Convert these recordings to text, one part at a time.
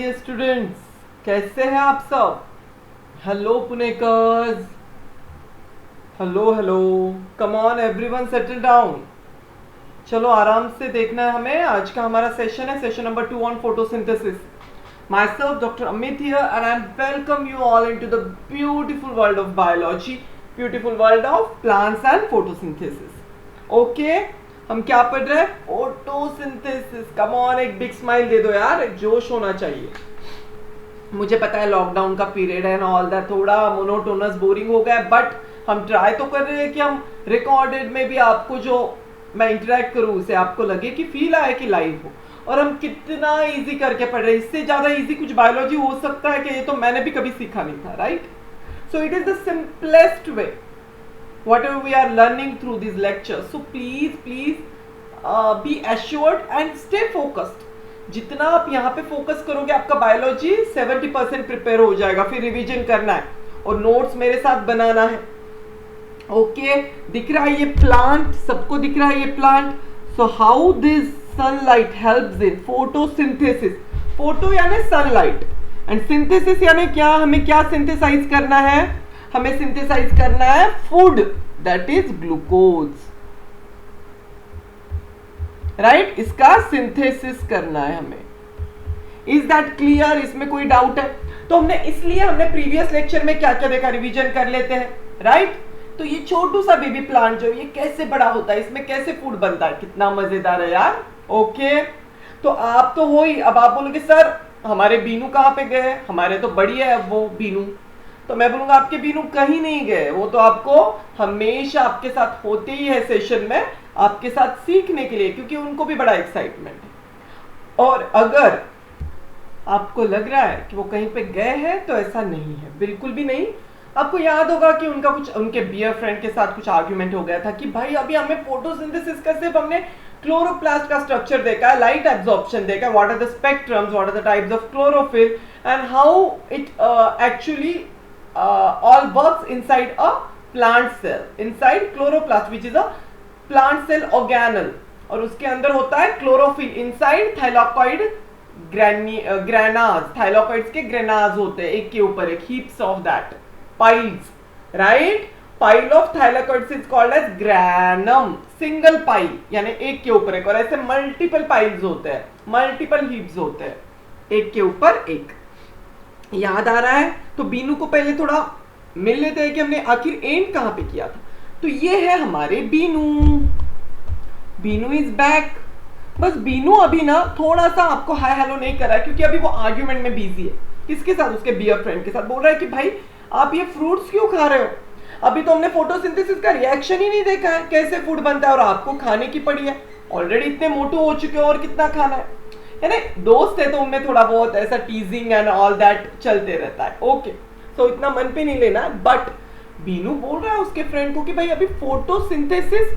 Dear students, कैसे हैं आप सब? Hello Punekars, hello hello, come on everyone settle down. चलो आराम से देखना है हमें। आज का हमारा सेशन है session number 2 on photosynthesis. Myself Dr. Amit here and I welcome you all into the beautiful world of biology, beautiful world of plants and photosynthesis. Okay, हम क्या पढ़ रहे हैं? फोटोसिंथेसिस। कम ऑन, एक बिग स्माइल दे दो यार, एक जोश होना चाहिए। मुझे पता है लॉकडाउन का पीरियड है ना, ऑल दैट थोड़ा मोनोटोनस बोरिंग हो गया है, बट हम ट्राई तो कर रहे हैं कि हम रिकॉर्डेड में भी आपको जो मैं इंटरेक्ट करूँ उसे आपको लगे कि फील आए कि लाइव हो। और हम कितना इजी करके पढ़ रहे हैं, इससे ज्यादा इजी कुछ बायोलॉजी हो सकता है कि ये तो मैंने भी कभी सीखा नहीं था, right? So it is the simplest way whatever we are learning through these lectures. So please be assured and stay focused. जितना आप यहाँ पे फोकस करोगे आपका बायोलॉजी 70% प्रिपेयर हो जाएगा। फिर रिवीजन करना है और नोट्स मेरे साथ बनाना है। ओके, दिख रहा है ये प्लांट, सबको दिख रहा है ये plant. So how this sunlight helps in photosynthesis. Photo यानी सनलाइट एंड सिंथेसिस यानी क्या, हमें क्या सिंथेसाइज करना है? हमें सिंथेसाइज करना है food, that is glucose, right? इसका सिंथेसिस करना है हमें। Is that clear? इसमें कोई डाउट है? तो हमने प्रीवियस लेक्चर में क्या क्या देखा, रिवीजन कर लेते हैं, राइट? तो ये छोटू सा बेबी प्लांट जो ये कैसे बड़ा होता है, इसमें कैसे फूड बनता है, कितना मजेदार है यार। ओके, तो आप तो हो ही। अब आप बोलोगे सर हमारे बीनू कहाँ पे गए? हमारे तो बढ़िया है वो बीनू। तो मैं बोलूंगा आपके बीनू कहीं नहीं गए, वो तो आपको हमेशा आपके साथ होते ही है सेशन में, आपके साथ सीखने के लिए, क्योंकि उनको भी बड़ा एक्साइटमेंट है। और अगर आपको लग रहा है कि वो कहीं पे गए हैं तो ऐसा नहीं है, बिल्कुल भी नहीं। आपको याद होगा कि उनके बियर फ्रेंड के साथ कुछ आर्ग्यूमेंट हो गया था कि भाई अभी हमें फोटोसिंथेसिस का सिर्फ हमने क्लोरोप्लास्ट का स्ट्रक्चर देखा है, लाइट एब्जॉर्प्शन देखा है, what are the spectrums, what are the types of chlorophyll and how it actually all works inside a plant cell, inside chloroplast which is a plant cell organelle, और उसके अंदर होता है chlorophyll inside thylakoid granas. Thylakoids के granas होते हैं एक के ऊपर एक, heaps of that piles, right? Pile of thylakoids is called as granum. Single pile यानी एक के ऊपर एक, और ऐसे मल्टीपल पाइल्स होते हैं, मल्टीपल हीप्स होते हैं एक के ऊपर एक। याद आ रहा है? तो बीनू को पहले थोड़ा मिल लेते हैं कि हमने आखिर एंड कहां पे किया था। तो ये है हमारे बीनू। Binu is back. बस बीनू अभी ना थोड़ा सा आपको हाय हेलो नहीं कर रहा है, क्योंकि अभी वो आर्ग्यूमेंट में बिजी है। किसके साथ? उसके बियर फ्रेंड के साथ। बोल रहा है कि भाई आप ये फ्रूट्स क्यों खा रहे हो? अभी तो हमने फोटोसिंथेसिस का रिएक्शन ही नहीं देखा है, कैसे फूड बनता है, और आपको खाने की पड़ी है। ऑलरेडी इतने मोटू हो चुके हो और कितना खाना है? दोस्त है तो उनमें थोड़ा बहुत ऐसा टीजिंग एंड ऑल दैट चलते रहता है। ओके, सो इतना मन पे नहीं लेना। बट बीनू बोल रहा है उसके फ्रेंड को कि भाई अभी फोटोसिंथेसिस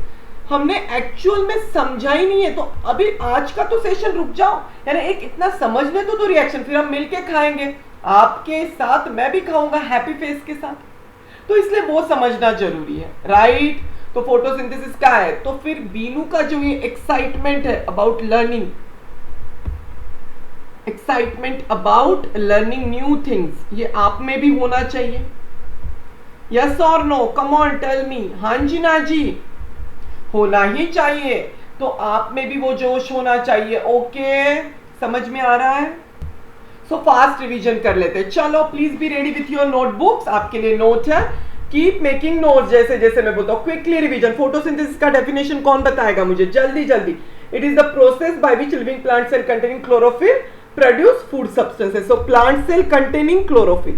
हमने एक्चुअल में समझा ही नहीं है, तो अभी आज का तो सेशन रुक जाओ, यानी एक इतना समझने तो रिएक्शन, फिर हम मिलके खाएंगे आपके साथ, मैं भी खाऊंगा हैप्पी फेस के साथ, तो इसलिए वो समझना जरूरी है, राइट? तो फोटोसिंथेसिस क्या है? तो फिर बीनू का जो ये एक्साइटमेंट है about learning, excitement about learning new things, ये आप में भी होना चाहिए। यस और no? Come on tell me. हाँ जी ना जी, होना ही चाहिए। तो आप में भी वो जोश होना चाहिए। ओके, समझ में आ रहा है? सो फास्ट रिवीजन कर लेते हैं। चलो please be ready with your notebooks, आपके लिए नोट है, कीप मेकिंग नोट्स जैसे जैसे मैं बोलता हूँ। Quickly revision. फोटोसिंथेसिस का डेफिनेशन कौन बताएगा मुझे? जल्दी जल्दी। It is the process by which living plant cell containing chlorophyll produce food substances. So plant cell containing chlorophyll.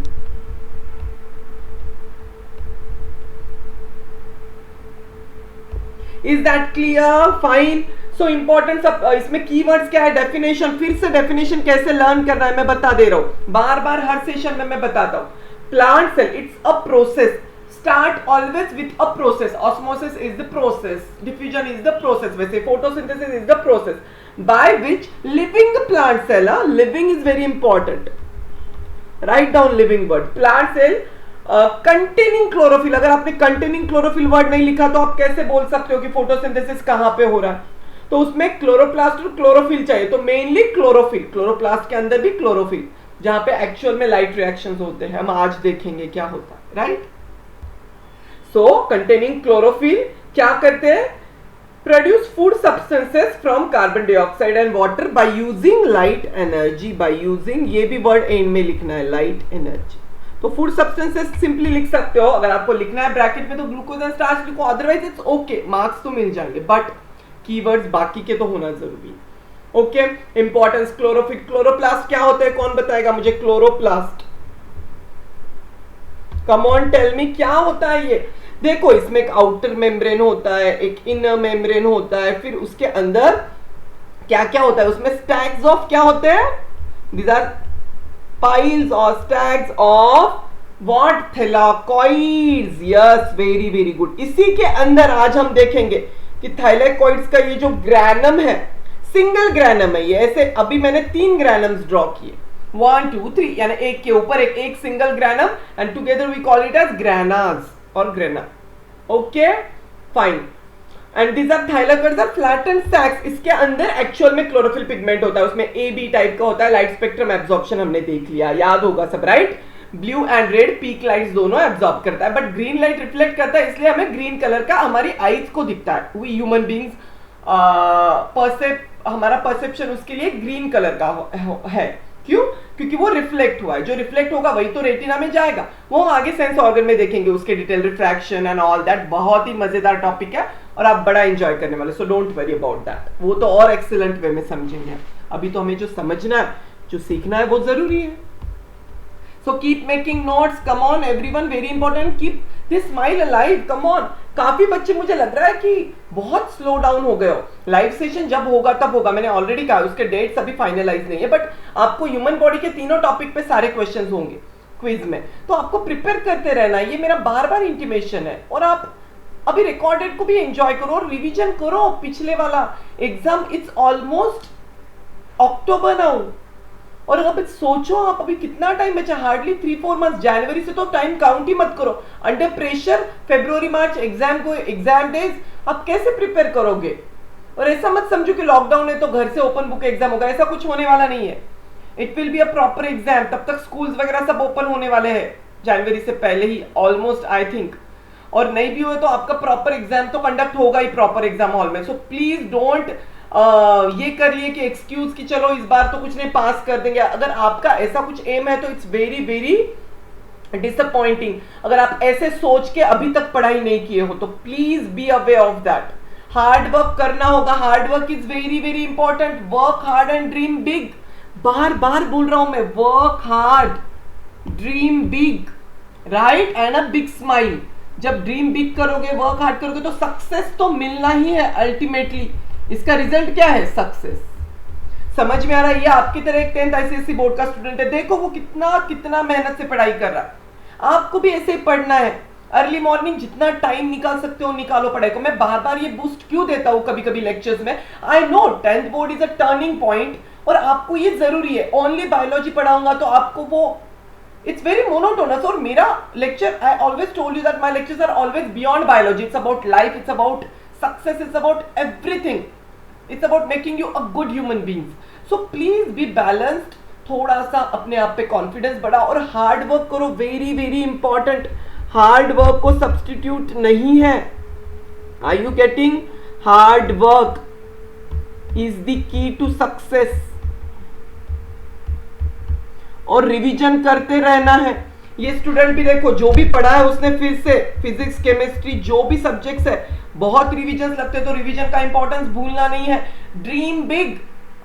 Is that clear? Fine. So important सब इसमें keywords क्या है? Definition. फिर से definition कैसे learn करना है मैं बता दे रहा हूँ, बार बार हर सेशन में मैं बताता हूँ। Plant cell, it's a process. Start always with a process. Osmosis is the process. Diffusion is the process. वैसे photosynthesis is the process by which living plant cell, living is very important. Write down living word. Plant cell containing chlorophyll. अगर आपने containing chlorophyll word नहीं लिखा तो आप कैसे बोल सकते हो कि फोटोसिंथेसिस कहाँ पे हो रहा है? तो उसमें क्लोरोप्लास्ट और क्लोरोफिल चाहिए, तो मेनली क्लोरोफिल, क्लोरोप्लास्ट के अंदर भी क्लोरोफिल, जहां पे एक्चुअल में लाइट रिएक्शंस होते हैं, हम आज देखेंगे क्या होता है, राइट। सो कंटेनिंग क्लोरोफिल क्या करते हैं, produce food substances from carbon dioxide and water by using light energy, by using, ये भी वर्ड एंड में लिखना है, light energy। तो फूड सब्सटेंसेस सिंपली लिख सकते हो, अगर आपको लिखना है ब्रैकेट में तो ग्लूकोज एंड स्टार्च लिखो, अदरवाइज इट्स ओके, मार्क्स तो मिल जाएंगे, बट कीवर्ड्स बाकी के तो होना जरूरी है। ओके, इंपॉर्टेंस क्लोरोफिल, क्लोरोप्लास्ट क्या होता है, कौन बताएगा मुझे chloroplast, come on tell me क्या होता है ये। देखो इसमें एक आउटर मेम्ब्रेन होता है, एक इनर मेम्ब्रेन होता है, फिर उसके अंदर क्या क्या होता है, उसमें स्टैग्स ऑफ क्या होते हैं, दीज आर पाइल्स और stacks of what, thylakoids. Yes, very very good. इसी के अंदर आज हम देखेंगे कि थैलाकोइड्स का ये जो ग्रैनम है, सिंगल ग्रैनम है ये, ऐसे अभी मैंने 3 ग्रैनम्स ड्रॉ किए, 1 2 3, यानी एक के ऊपर एक single granum, and together we call it as granas और grana. Okay fine, and these are thylakoids are flattened sacs. इसके अंदर एक्चुअल में क्लोरोफिल पिगमेंट होता है, उसमें ए बी टाइप का होता है, लाइट स्पेक्ट्रम एब्जॉर्प्शन हमने देख लिया, याद होगा सब, right. Blue and red peak lights दोनों एब्जॉर्ब करता है, बट ग्रीन लाइट रिफ्लेक्ट करता है, इसलिए हमें ग्रीन कलर का हमारी आईज को दिखता है। वी ह्यूमन बीइंग्स हमारा परसेप्शन उसके लिए ग्रीन कलर का है, क्यों, क्योंकि वो रिफ्लेक्ट हुआ है, जो रिफ्लेक्ट होगा वही तो रेटिना में जाएगा, वो आगे सेंस ऑर्गन में देखेंगे उसके detail, refraction and all that. बहुत ही मजेदार टॉपिक है और आप बड़ा एंजॉय करने वाले, सो डोंट वरी अबाउट दैट, वो तो और एक्सीलेंट वे में समझेंगे। अभी तो हमें जो समझना है, जो सीखना है वो जरूरी है। So keep making notes, come on everyone, very important, keep this smile alive, come on। काफी बच्चे मुझे लग रहा है कि बहुत स्लो डाउन हो गए हो, लाइव सेशन जब होगा तब होगा, मैंने ऑलरेडी कहा उसके डेट्स अभी फाइनलाइज नहीं है, बट आपको ह्यूमन बॉडी के तीनों टॉपिक पे सारे क्वेश्चंस होंगे क्विज में, तो आपको प्रिपेयर करते रहना है, ये मेरा बार बार इंटीमेशन है। और आप अभी रिकॉर्डेड को भी एंजॉय करो और रिविजन करो, पिछले वाला exam it's almost October now, और अब सोचो आप अभी कितना टाइम बचा, हार्डली 3-4 मंथ, जनवरी से तो टाइम काउंट ही मत करो, अंडर प्रेशर फरवरी मार्च एग्जाम डेज, आप कैसे प्रिपेयर करोगे। और ऐसा मत समझो कि लॉकडाउन है तो घर से ओपन बुक एग्जाम होगा, ऐसा कुछ होने वाला नहीं है, it will be a proper exam, तब तक स्कूल्स वगैरह सब ओपन होने वाले हैं जनवरी से पहले ही ऑलमोस्ट आई थिंक, और नहीं भी हुए तो आपका प्रॉपर एग्जाम तो कंडक्ट होगा ही प्रॉपर एग्जाम हॉल में। सो प्लीज डोंट ये करिए कि एक्सक्यूज कि चलो इस बार तो कुछ नहीं पास कर देंगे, अगर आपका ऐसा कुछ एम है तो इट्स वेरी वेरी डिसअपॉइंटिंग। अगर आप ऐसे सोच के अभी तक पढ़ाई नहीं किए हो तो please be aware of that, hard work करना होगा, hard work is very very important, work hard and dream big, बार बार बोल रहा हूं मैं, work hard dream big, right, and a big smile. जब ड्रीम बिग करोगे, वर्क हार्ड करोगे तो सक्सेस तो मिलना ही है अल्टीमेटली, इसका रिजल्ट क्या है, सक्सेस। समझ में आ रहा है, ये आपकी तरह एक 10th ICSE बोर्ड का स्टूडेंट है, देखो वो कितना कितना मेहनत से पढ़ाई कर रहा है, आपको भी ऐसे ही पढ़ना है, अर्ली मॉर्निंग जितना टाइम निकाल सकते हो निकालो पढ़ाई को। मैं बार बार ये बूस्ट क्यों देता हूँ कभी कभी लेक्चर्स में, I know 10th board is a turning point और आपको ये जरूरी है, ओनली बायोलॉजी पढ़ाऊंगा तो आपको वो इट्स वेरी मोनोटोनस। और मेरा lecture, I always told you that my lectures are always beyond biology, it's about life, it's about success, it's about everything, it's about making you a good human beings, so please be balanced, थोड़ा सा अपने आप पे confidence बढ़ाओ और hard work करो, very very important, hard work को substitute नहीं है, are you getting, hard work is the key to success, और रिवीजन करते रहना है। ये स्टूडेंट भी देखो जो भी पढ़ा है उसने फिर से फिजिक्स केमिस्ट्री जो भी सब्जेक्ट्स है बहुत रिवीजन लगते हैं, तो रिवीजन का इंपॉर्टेंस भूलना नहीं है। ड्रीम बिग,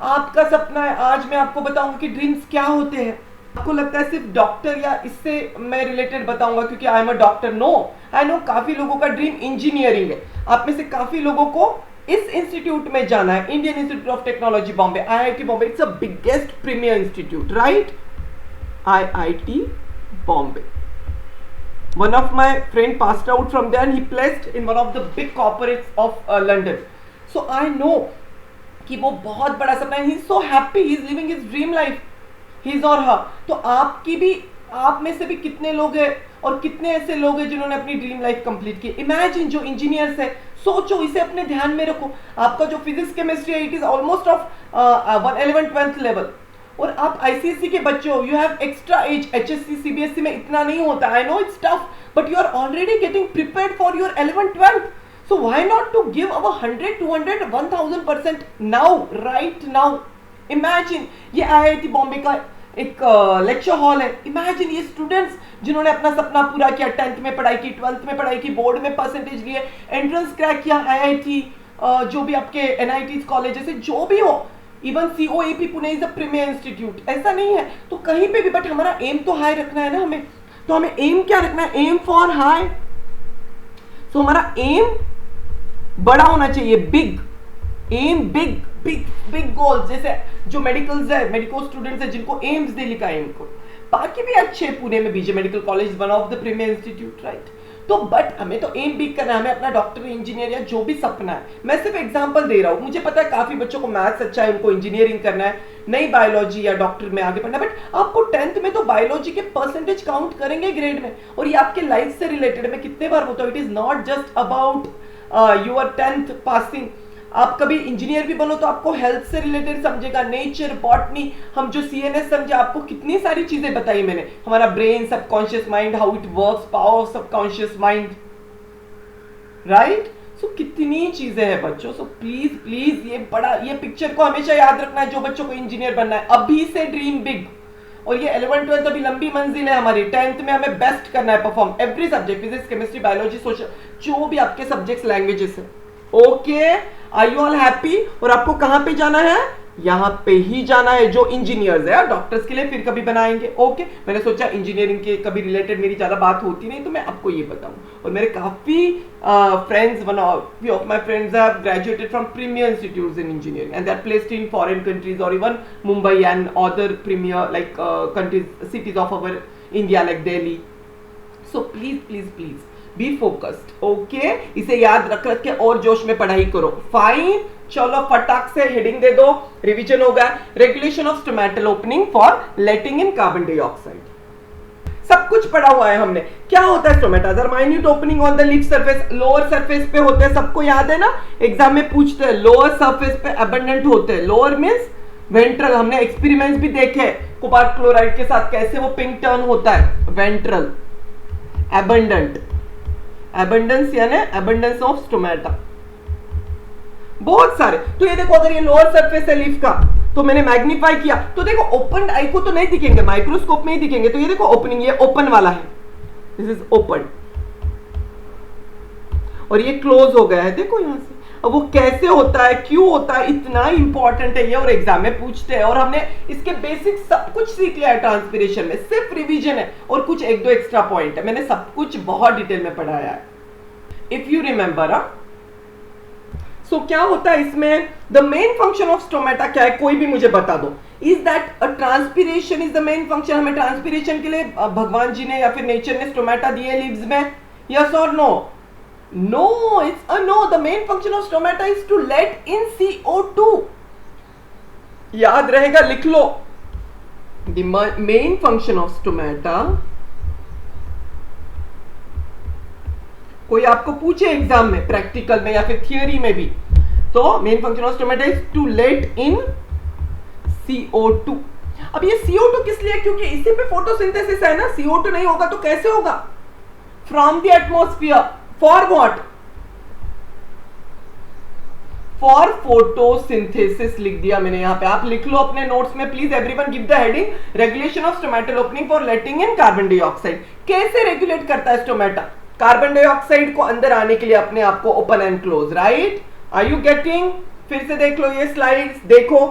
आपका सपना है, आज मैं आपको बताऊंगा कि ड्रीम्स क्या होते हैं। आपको लगता है सिर्फ डॉक्टर या इससे मैं रिलेटेड बताऊंगा क्योंकि I am a doctor, no, I know काफी लोगों का ड्रीम इंजीनियरिंग है, आप में से काफी लोगों को इस इंस्टीट्यूट में जाना है, Indian institute of technology Bombay, IIT Bombay, it's a biggest premiere institute, right, IIT Bombay. One of my friend passed out from there and he placed in one of the big corporates of London. So I know कि वो बहुत बड़ा सपना है, he is so happy, he is living his dream life, his or her। तो आपकी भी, आप में से भी कितने लोग हैं और कितने ऐसे लोग हैं जिन्होंने अपनी ड्रीम लाइफ कंप्लीट की। इमेजिन जो इंजीनियर्स है, सोचो, इसे अपने ध्यान में रखो, आपका जो फिजिक्स केमिस्ट्री है it is almost of 11th 12th level, और आप आईसीएसई के बच्चे हो, you have extra edge. HSC CBSE में इतना नहीं होता. I know it's tough, but you are already getting prepared for your 11th 12th. So why not to give our 100, 200, 1000% now, right now? Imagine ये IIT Bombay का एक lecture hall है. Imagine ये students जिन्होंने अपना सपना पूरा किया, 10th में पढ़ाई की, 12th में पढ़ाई की, बोर्ड में परसेंटेज लिए, एंट्रेंस क्रैक किया, आईआईटी, जो भी आपके एनआईटी कॉलेज से जो भी हो, even COEP Pune is a premier institute. ऐसा नहीं है तो कहीं पे भी, बट हमारा एम तो हाई रखना है ना हमें. तो हमें एम क्या रखना है? Aim for high. तो हमारा एम बड़ा होना चाहिए, big aim, big big big goals. जैसे जो मेडिकल्स है, मेडिकल स्टूडेंट्स है जिनको एम्स दे लिखा है इनको, बाकी भी अच्छे. पुणे में B J medical college one of the premier institute, right. तो बट हमें तो एम बिग करना है, हमें अपना डॉक्टर, इंजीनियर या जो भी सपना है. मैं सिर्फ एग्जांपल दे रहा हूँ. मुझे पता है काफी बच्चों को मैथ्स अच्छा है, उनको इंजीनियरिंग करना है, नहीं बायोलॉजी या डॉक्टर में आगे बढ़ना है. बट आपको 10th में तो बायोलॉजी के परसेंटेज काउंट करेंगे ग्रेड में, और ये आपके लाइफ से रिलेटेड. मैं कितने बार बोलता हूँ, it is not just about your 10th passing. आप कभी इंजीनियर भी बनो तो आपको हेल्थ से रिलेटेड समझेगा, नेचर, बॉटनी. हम जो सीएनएस समझे, आपको कितनी सारी चीजें बताई मैंने. हमारा brain, subconscious mind, how it works, power of subconscious mind, right. So कितनी चीजें हैं बच्चों. सो प्लीज प्लीज ये बड़ा, ये पिक्चर को हमेशा याद रखना है जो बच्चों को इंजीनियर बनना है. अभी से ड्रीम बिग. और ये 11th 12th अभी लंबी मंजिल है हमारी. 10th में हमें बेस्ट करना है, perform every subject, physics, chemistry, biology, social, जो भी आपके सब्जेक्ट्स, लैंग्वेजेस है. Okay, are you all happy? और आपको कहां पे जाना है? यहां पे ही जाना है. जो इंजीनियर्स है, डॉक्टर्स के लिए फिर कभी बनाएंगे. ओके, मैंने सोचा इंजीनियरिंग के कभी रिलेटेड मेरी ज्यादा बात होती नहीं, तो मैं आपको ये बताऊं. और मेरे काफी friends, one of my friends have graduated from premier institutes in engineering and they are placed in foreign countries और even Mumbai and other premier like countries, cities of our India like Delhi. So please please please be focused. Okay, इसे याद रख के और जोश में पढ़ाई करो. फाइन, चलो फटाक से हेडिंग दे दो. रिवीजन होगा. Regulation of stomatal opening for letting in carbon dioxide. सब कुछ पढ़ा हुआ है हमने. क्या होता है stomata? Minute opening on the lip surface, lower surface पे होते हैं. सबको याद है ना, एग्जाम में पूछते हैं. लोअर सरफेस पे अबंडेंट होते हैं. Lower means ventral. हमने एक्सपेरिमेंट्स भी देखे कोबाल्ट क्लोराइड के साथ, कैसे वो पिंक टर्न होता है. वेंट्रल. अबंडेंट, एबंडेंस यानी एबंडेंस ऑफ स्टोमेटा, बहुत सारे. तो ये देखो, अगर ये लोअर सरफेस है लीफ का, तो मैंने मैग्नीफाई किया, तो देखो ओपन आई को तो नहीं दिखेंगे, माइक्रोस्कोप में ही दिखेंगे. तो ये देखो ओपनिंग, ये ओपन वाला है, दिस इज ओपन, और ये क्लोज हो गया है. देखो यहां से. अब वो कैसे होता है, क्यों होता है, इतना इंपॉर्टेंट है ये, और एग्जाम में पूछते हैं. और हमने इसके बेसिक सब कुछ सीख लिया है ट्रांसपिरेशन में. सिर्फ रिवीजन है और कुछ एक दो एक्स्ट्रा पॉइंट है. मैंने सब कुछ बहुत डिटेल में पढ़ाया है, इफ यू रिमेंबर. सो क्या होता है इसमें, the main function of stomata क्या है, कोई भी मुझे बता दो. Is that a transpiration is the main function. हमें ट्रांसपिरेशन के लिए भगवान जी ने या फिर नेचर ने स्टोमेटा दिए लीव्स में, यस और no? No, it's a no. The main function of stomata is to let in CO2. याद रहेगा, लिख लो. The main function of stomata, कोई आपको पूछे एग्जाम में, प्रैक्टिकल में या फिर थियोरी में भी, तो main function of stomata is to let in CO2. अब ये CO2 किस लिए? क्योंकि इसी पे फोटोसिंथेसिस है ना. CO2 नहीं होगा तो कैसे होगा? From the atmosphere. For what? For photosynthesis लिख दिया मैंने यहाँ पे. आप लिख लो अपने नोट्स में please. Everyone give the heading, regulation of stomatal opening for letting in carbon dioxide. कैसे रेगुलेट करता है स्टोमेटा कार्बन डाइऑक्साइड को अंदर आने के लिए अपने आप को open and close, right? Are you getting? फिर से देख लो ये स्लाइड्स, देखो.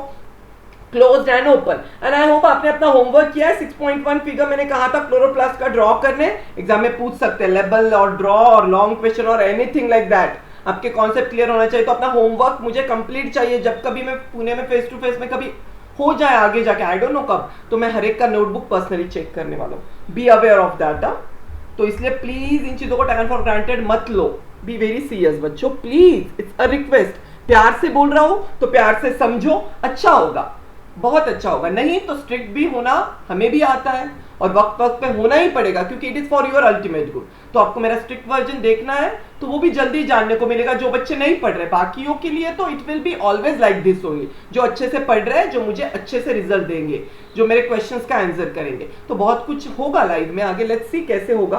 Closed and open. And I hope आपने अपना होमवर्क किया है. 6.1 फिगर मैंने कहा था क्लोरोप्लास्ट का ड्रॉ करने. एग्जाम में पूछ सकते हैं लेबल और ड्रॉ और लॉन्ग क्वेश्चन और एनीथिंग लाइक दैट. आपके कॉन्सेप्ट क्लियर होना चाहिए. तो अपना होमवर्क मुझे कंप्लीट चाहिए. जब कभी मैं पुणे में फेस टू फेस में कभी हो जाए आगे जाके, आई डोंट नो कब, तो मैं हर एक का नोटबुक पर्सनली चेक करने वाला हूँ. B aware of that. तो इसलिए प्लीज इन चीजों को टेकन फॉर ग्रांटेड मत लो. बी वेरी सीरियस बच्चों, प्लीज. It's a request. प्यार से बोल रहा हूं तो प्यार से समझो, अच्छा होगा. बहुत अच्छा होगा। नहीं तो स्ट्रिक्ट भी होना हमें भी आता है और वक्त वक्त पे होना ही पड़ेगा, क्योंकि it is for your ultimate good. तो आपको मेरा स्ट्रिक्ट वर्जन देखना है तो वो भी जल्दी जानने को मिलेगा जो बच्चे नहीं पढ़ रहे। बाकियों के लिए तो it will be always like this only, जो अच्छे से पढ़ रहे हैं, जो मुझे अच्छे से रिजल्ट देंगे, जो मेरे क्वेश्चंस का आंसर करेंगे। तो बहुत कुछ होगा लाइव में आगे, लेट्स सी कैसे होगा,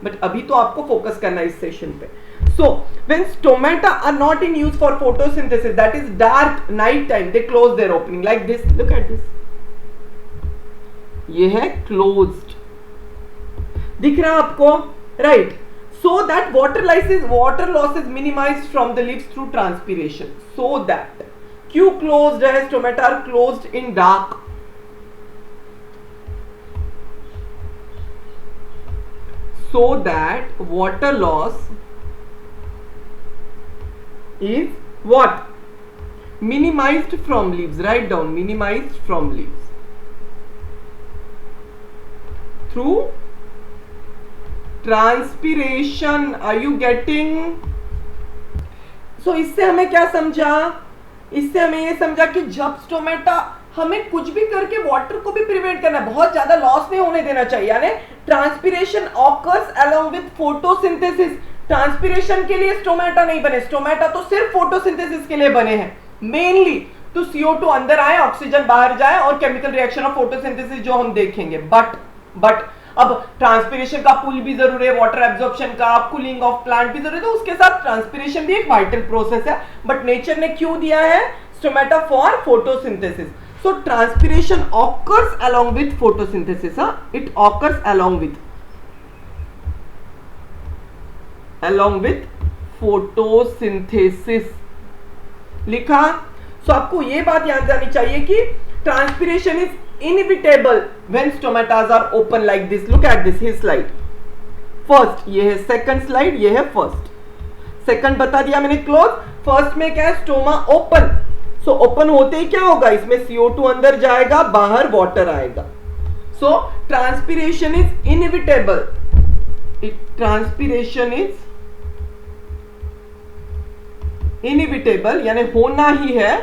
बट अभी तो आपको फोकस करना है इस सेशन पे। So when stomata are not in use for photosynthesis, that is dark night time, they close their opening like this. Look at this. ये है closed, दिख रहा है आपको, right? So that water loss is minimized from the leaves through transpiration. So that क्यों closed है? Stomata are closed in dark. So that water loss is what? Minimized from leaves. Write down, minimized from leaves through transpiration. Are you getting? So इससे हमें क्या समझा? इससे हमें ये समझा कि जब स्टोमेटा, हमें कुछ भी करके वाटर को भी प्रिवेंट करना है, बहुत ज्यादा लॉस नहीं होने देना चाहिए, यानी transpiration occurs along with photosynthesis. Transpiration के लिए स्टोमेटा नहीं बने, स्टोमेटा तो सिर्फ फोटोसिंथेसिस के लिए बने हैं मेनली, तो CO2 अंदर आए, ऑक्सीजन बाहर जाए और केमिकल रिएक्शन ऑफ फोटोसिंथेसिस जो हम देखेंगे। बट अब ट्रांसपिरेशन का पुल भी जरूरी है, वाटर एब्जॉर्प्शन का, कूलिंग ऑफ प्लांट भी जरूरी है, तो उसके साथ ट्रांसपिरेशन भी एक वाइटल प्रोसेस है। बट नेचर ने क्यों दिया है stomata? For photosynthesis. So transpiration occurs along with photosynthesis. It occurs along with photosynthesis. लिखा? So आपको ये बात याद आनी चाहिए कि transpiration is inevitable when stomatas are open like this. Look at this, his slide. First ये है second slide, ये है first. Second बता दिया मैंने close. First में क्या है? Stoma open. सो ओपन होते ही क्या होगा? इसमें CO2 अंदर जाएगा, बाहर वाटर आएगा। So transpiration is inevitable, transpiration is inevitable यानी होना ही है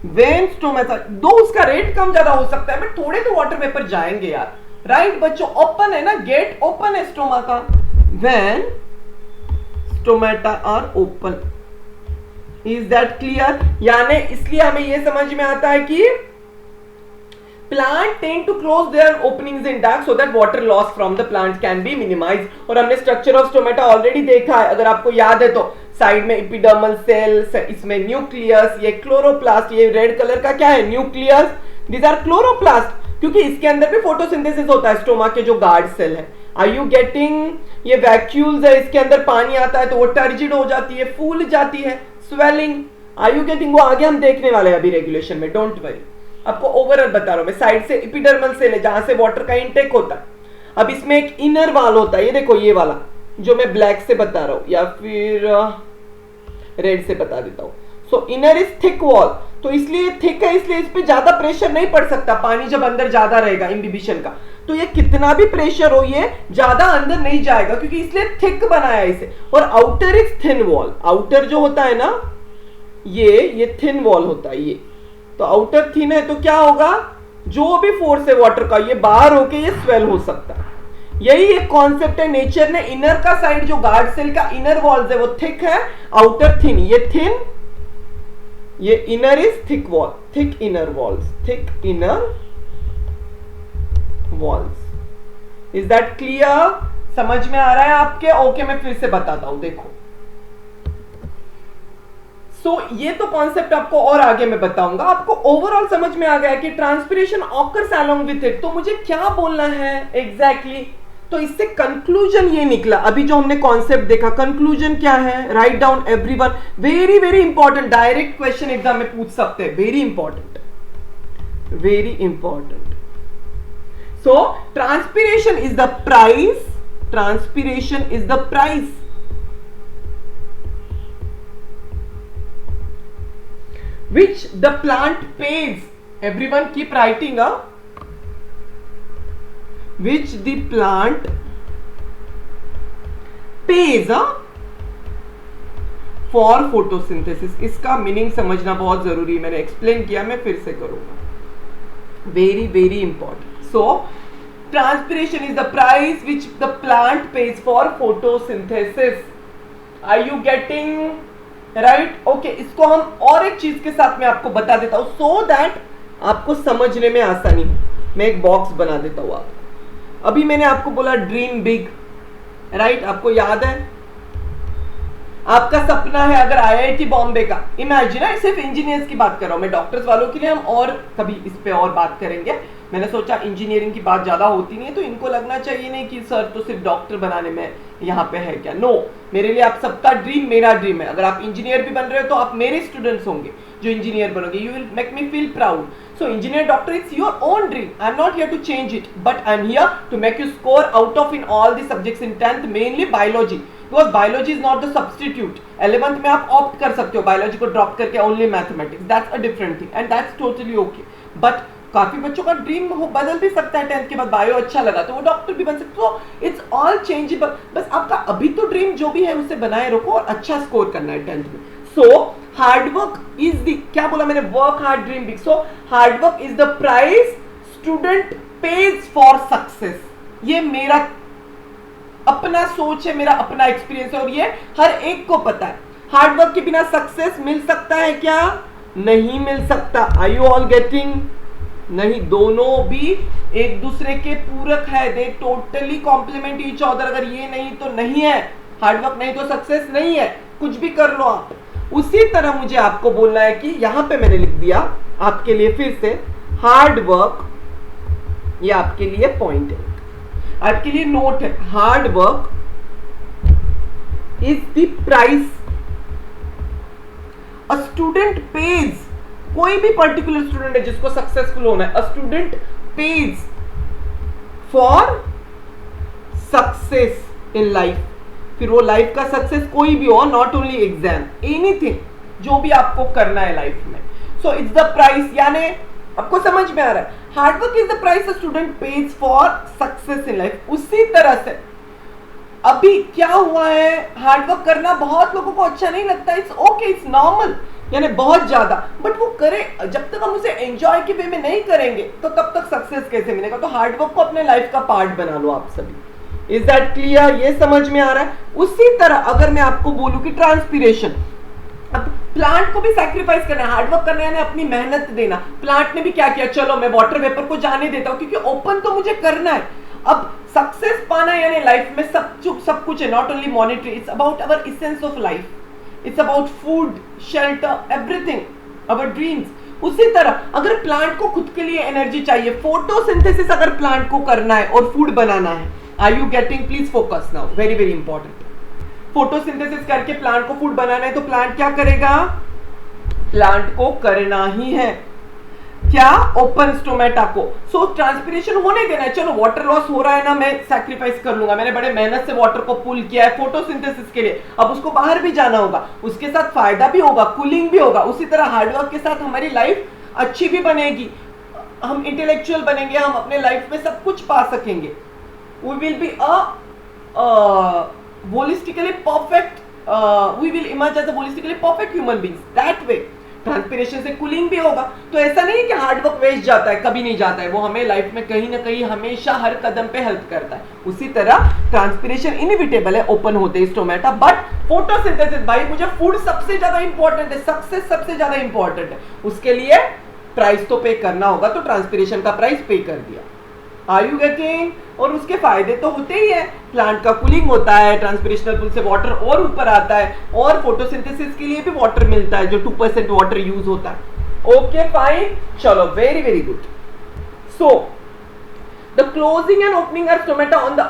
व्हेन स्टोमेटा। दो उसका रेट कम ज्यादा हो सकता है बट थोड़े तो वाटर वेपर जाएंगे यार, राइट बच्चों? ओपन है ना, गेट ओपन है स्टोमा का, when stomata are open. Is that clear? यानी इसलिए हमें यह समझ में आता है कि plant tend to close their openings in dark so that water loss from the plant can be minimize. और हमने स्ट्रक्चर ऑफ स्टोमेटा ऑलरेडी देखा है, अगर आपको याद है तो साइड में एपिडर्मल सेल, इसमें न्यूक्लियस, ये क्लोरोप्लास्ट, ये रेड कलर का क्या है? न्यूक्लियस। दीज आर क्लोरोप्लास्ट क्योंकि इसके अंदर भी फोटोसिंथेसिस होता है स्टोमा के जो गार्ड सेल है। Are you getting? ये वैक्यूल्स है, इसके अंदर पानी आता है तो वो टर्जिड हो जाती है, फूल जाती है, स्वेलिंग। Are you getting? वो आगे हम देखने वाले हैं अभी रेगुलेशन में, डोंट वरी। आपको ओवरऑल बता रहा हूं मैं। साइड से एपिडर्मल सेल है जहां से वाटर का इनटेक होता है। अब इसमें एक इनर वॉल होता है, ये देखो ये वाला जो मैं ब्लैक से बता रहा हूं या फिर रेड से बता देता हूं। सो इनर इज थिक वॉल, तो इसलिए थिक है, इसलिए इस पे ज्यादा प्रेशर नहीं पड़ सकता। पानी जब अंदर ज्यादा रहेगा इम्बिबिशन का, तो ये कितना भी प्रेशर हो ये ज्यादा अंदर नहीं जाएगा क्योंकि इसलिए थिक बनाया इसे। और outer is thin wall, outer जो होता है ना ये थिन वॉल होता है ये, तो आउटर थिन है तो क्या होगा? जो भी फोर्स है वाटर का ये बाहर होके ये स्वेल हो सकता है। यही एक कॉन्सेप्ट है, नेचर ने इनर का साइड जो गार्ड सेल का इनर वॉल्स है वो थिक है, आउटर थिन। ये थिन, ये inner is thick wall, thick inner walls, thick inner walls. Is that clear? समझ में आ रहा है आपके? ओके मैं फिर से बताता हूं, देखो। सो ये तो कॉन्सेप्ट आपको और आगे मैं बताऊंगा। आपको ओवरऑल समझ में आ गया कि transpiration occurs along with it, तो मुझे क्या बोलना है एग्जैक्टली? तो इससे कंक्लूजन ये निकला, अभी जो हमने कॉन्सेप्ट देखा, कंक्लूजन क्या है? Right down everyone, very very important, direct question exam में पूछ सकते हैं, very important, very important. So transpiration is the price, transpiration is the price which the plant pays. Everyone keep writing, which the plant pays for photosynthesis. इसका meaning समझना बहुत जरूरी है, मैंने एक्सप्लेन किया, मैं फिर से करूंगा। very important. So transpiration is the price which the plant pays for photosynthesis. Are you getting right? Okay, इसको हम और एक चीज के साथ में आपको बता देता हूं so that आपको समझने में आसानी हो. मैं एक बॉक्स बना देता हूं आपको. अभी मैंने आपको बोला ड्रीम बिग, राइट? आपको याद है आपका सपना है अगर आईआईटी बॉम्बे का, इमेजिन है, सिर्फ इंजीनियर्स की बात कर रहा हूं मैं, डॉक्टर्स वालों के लिए हम और कभी इस पे और बात करेंगे. मैंने सोचा इंजीनियरिंग की बात ज्यादा होती नहीं है तो इनको लगना चाहिए नहीं कि सर तो सिर्फ डॉक्टर बनाने में यहाँ पे है क्या. नो, मेरे लिए आप सबका ड्रीम मेरा ड्रीम है. अगर आप इंजीनियर भी बन रहे हो तो आप मेरे स्टूडेंट्स होंगे जो इंजीनियर बनोगे. You will make me feel proud. So engineer, doctor, it's your own dream. I'm not here to change it, but I'm here to make you score out of in all the subjects in 10th, mainly biology. Because biology is not the substitute. 11th में आप opt कर सकते हो biology को drop करके only mathematics. That's a different thing and that's totally okay. But काफी बच्चों का ड्रीम बदल भी सकता है. 10th के बाद बायो अच्छा लगा तो वो डॉक्टर भी बन सकते हो. It's all changeable. बस आपका अभी तो ड्रीम जो भी है उसे बनाए रखो और अच्छा स्कोर करना है 10th में. So hard work is the, क्या बोला मैंने, work hard dream big. So hard work is the price student pays for success. ये मेरा अपना सोच है, मेरा अपना एक्सपीरियंस है और ये हर एक को पता है. हार्ड वर्क के बिना सक्सेस मिल सकता है क्या? नहीं मिल सकता. Are you all getting? नहीं, दोनों भी एक दूसरे के पूरक है. They totally complement each other. अगर ये नहीं तो नहीं है, हार्ड वर्क नहीं तो सक्सेस नहीं है. कुछ भी कर लो आप. उसी तरह मुझे आपको बोलना है कि यहां पे मैंने लिख दिया आपके लिए फिर से हार्ड वर्क, ये आपके लिए पॉइंट है, आपके लिए नोट है. Hard work is the price a student page. कोई भी पर्टिकुलर स्टूडेंट है जिसको सक्सेसफुल होना है, a student page for success in life. फिर वो लाइफ का सक्सेस कोई भी हो, नॉट ओनली एग्जाम, एनीथिंग जो भी आपको करना है लाइफ में. सो इट्स द प्राइस, यानी आपको समझ में आ रहा है, hard work is the price a student page for success in life. उसी तरह से अभी क्या हुआ है, हार्ड वर्क करना बहुत लोगों को अच्छा नहीं लगता. इट्स ओके, इट्स नॉर्मल, यानी बहुत ज्यादा, बट वो करे. जब तक हम उसे एंजॉय के वे में नहीं करेंगे तो तब तक सक्सेस कैसे मिलेगा? तो हार्ड वर्क को अपने लाइफ का पार्ट बना लो आप सभी. Is that clear? ये समझ में आ रहा है? उसी तरह अगर मैं आपको बोलूं कि ट्रांसपीरेशन, अब प्लांट को भी सैक्रिफाइस करना है, हार्डवर्क करना है, अपनी मेहनत देना. प्लांट ने भी क्या किया, चलो मैं वाटर वेपर को जाने देता हूं क्योंकि ओपन तो मुझे करना है. अब सक्सेस पाना यानी लाइफ में सब कुछ है, not only monetary. It's about our essence of life. It's about food, shelter, everything, our dreams. उसी तरह अगर प्लांट को खुद के लिए एनर्जी चाहिए, फोटोसिंथेसिस अगर प्लांट को करना है और फूड बनाना है. Are you getting? Please focus now. Very very important. Photosynthesis करके प्लांट को फूड बनाना है तो प्लांट क्या करेगा? प्लांट को करना ही है क्या? ओपन स्टोमेटा को. सो ट्रांसपिरेशन होने देना है. चलो वाटर लॉस हो रहा है ना, मैं सैक्रिफाइस कर लूंगा, मैंने बड़े मेहनत से वाटर को पुल किया है फोटोसिंथेसिस के लिए, अब उसको बाहर भी जाना होगा, उसके साथ फायदा भी होगा, कूलिंग भी होगा. उसी तरह हार्डवर्क के साथ हमारी लाइफ अच्छी भी बनेगी, हम इंटेलेक्चुअल बनेंगे, हम अपने लाइफ में सब कुछ पा सकेंगे. We will be holistically perfect. We will emerge as a holistically perfect human beings. That way, transpiration से कूलिंग भी होगा. तो ऐसा नहीं है कि हार्ड वर्क वेस्ट जाता है, कभी नहीं जाता है. वो हमें लाइफ में कहीं ना कहीं हमेशा हर कदम पे हेल्प करता है. उसी तरह ट्रांसपिरेशन इनएविटेबल है, ओपन होते हैं स्टोमेटा. बट फोटोसिंथेसिस, भाई मुझे फूड सबसे ज्यादा इंपॉर्टेंट है, सक्सेस सबसे ज्यादा इंपॉर्टेंट है, उसके लिए प्राइस तो पे करना होगा. तो ट्रांसपिरेशन का प्राइस पे कर दिया. Are you getting? और उसके फायदे तो होते ही है. प्लांट का कूलिंग होता है, ट्रांसपिरेशनल पुल से वाटर और ऊपर आता है, और फोटोसिंथेसिस के लिए भी वाटर मिलता है जो 2% वाटर यूज होता है. ओके फाइन, चलो very very good. So the closing and opening are stomata on the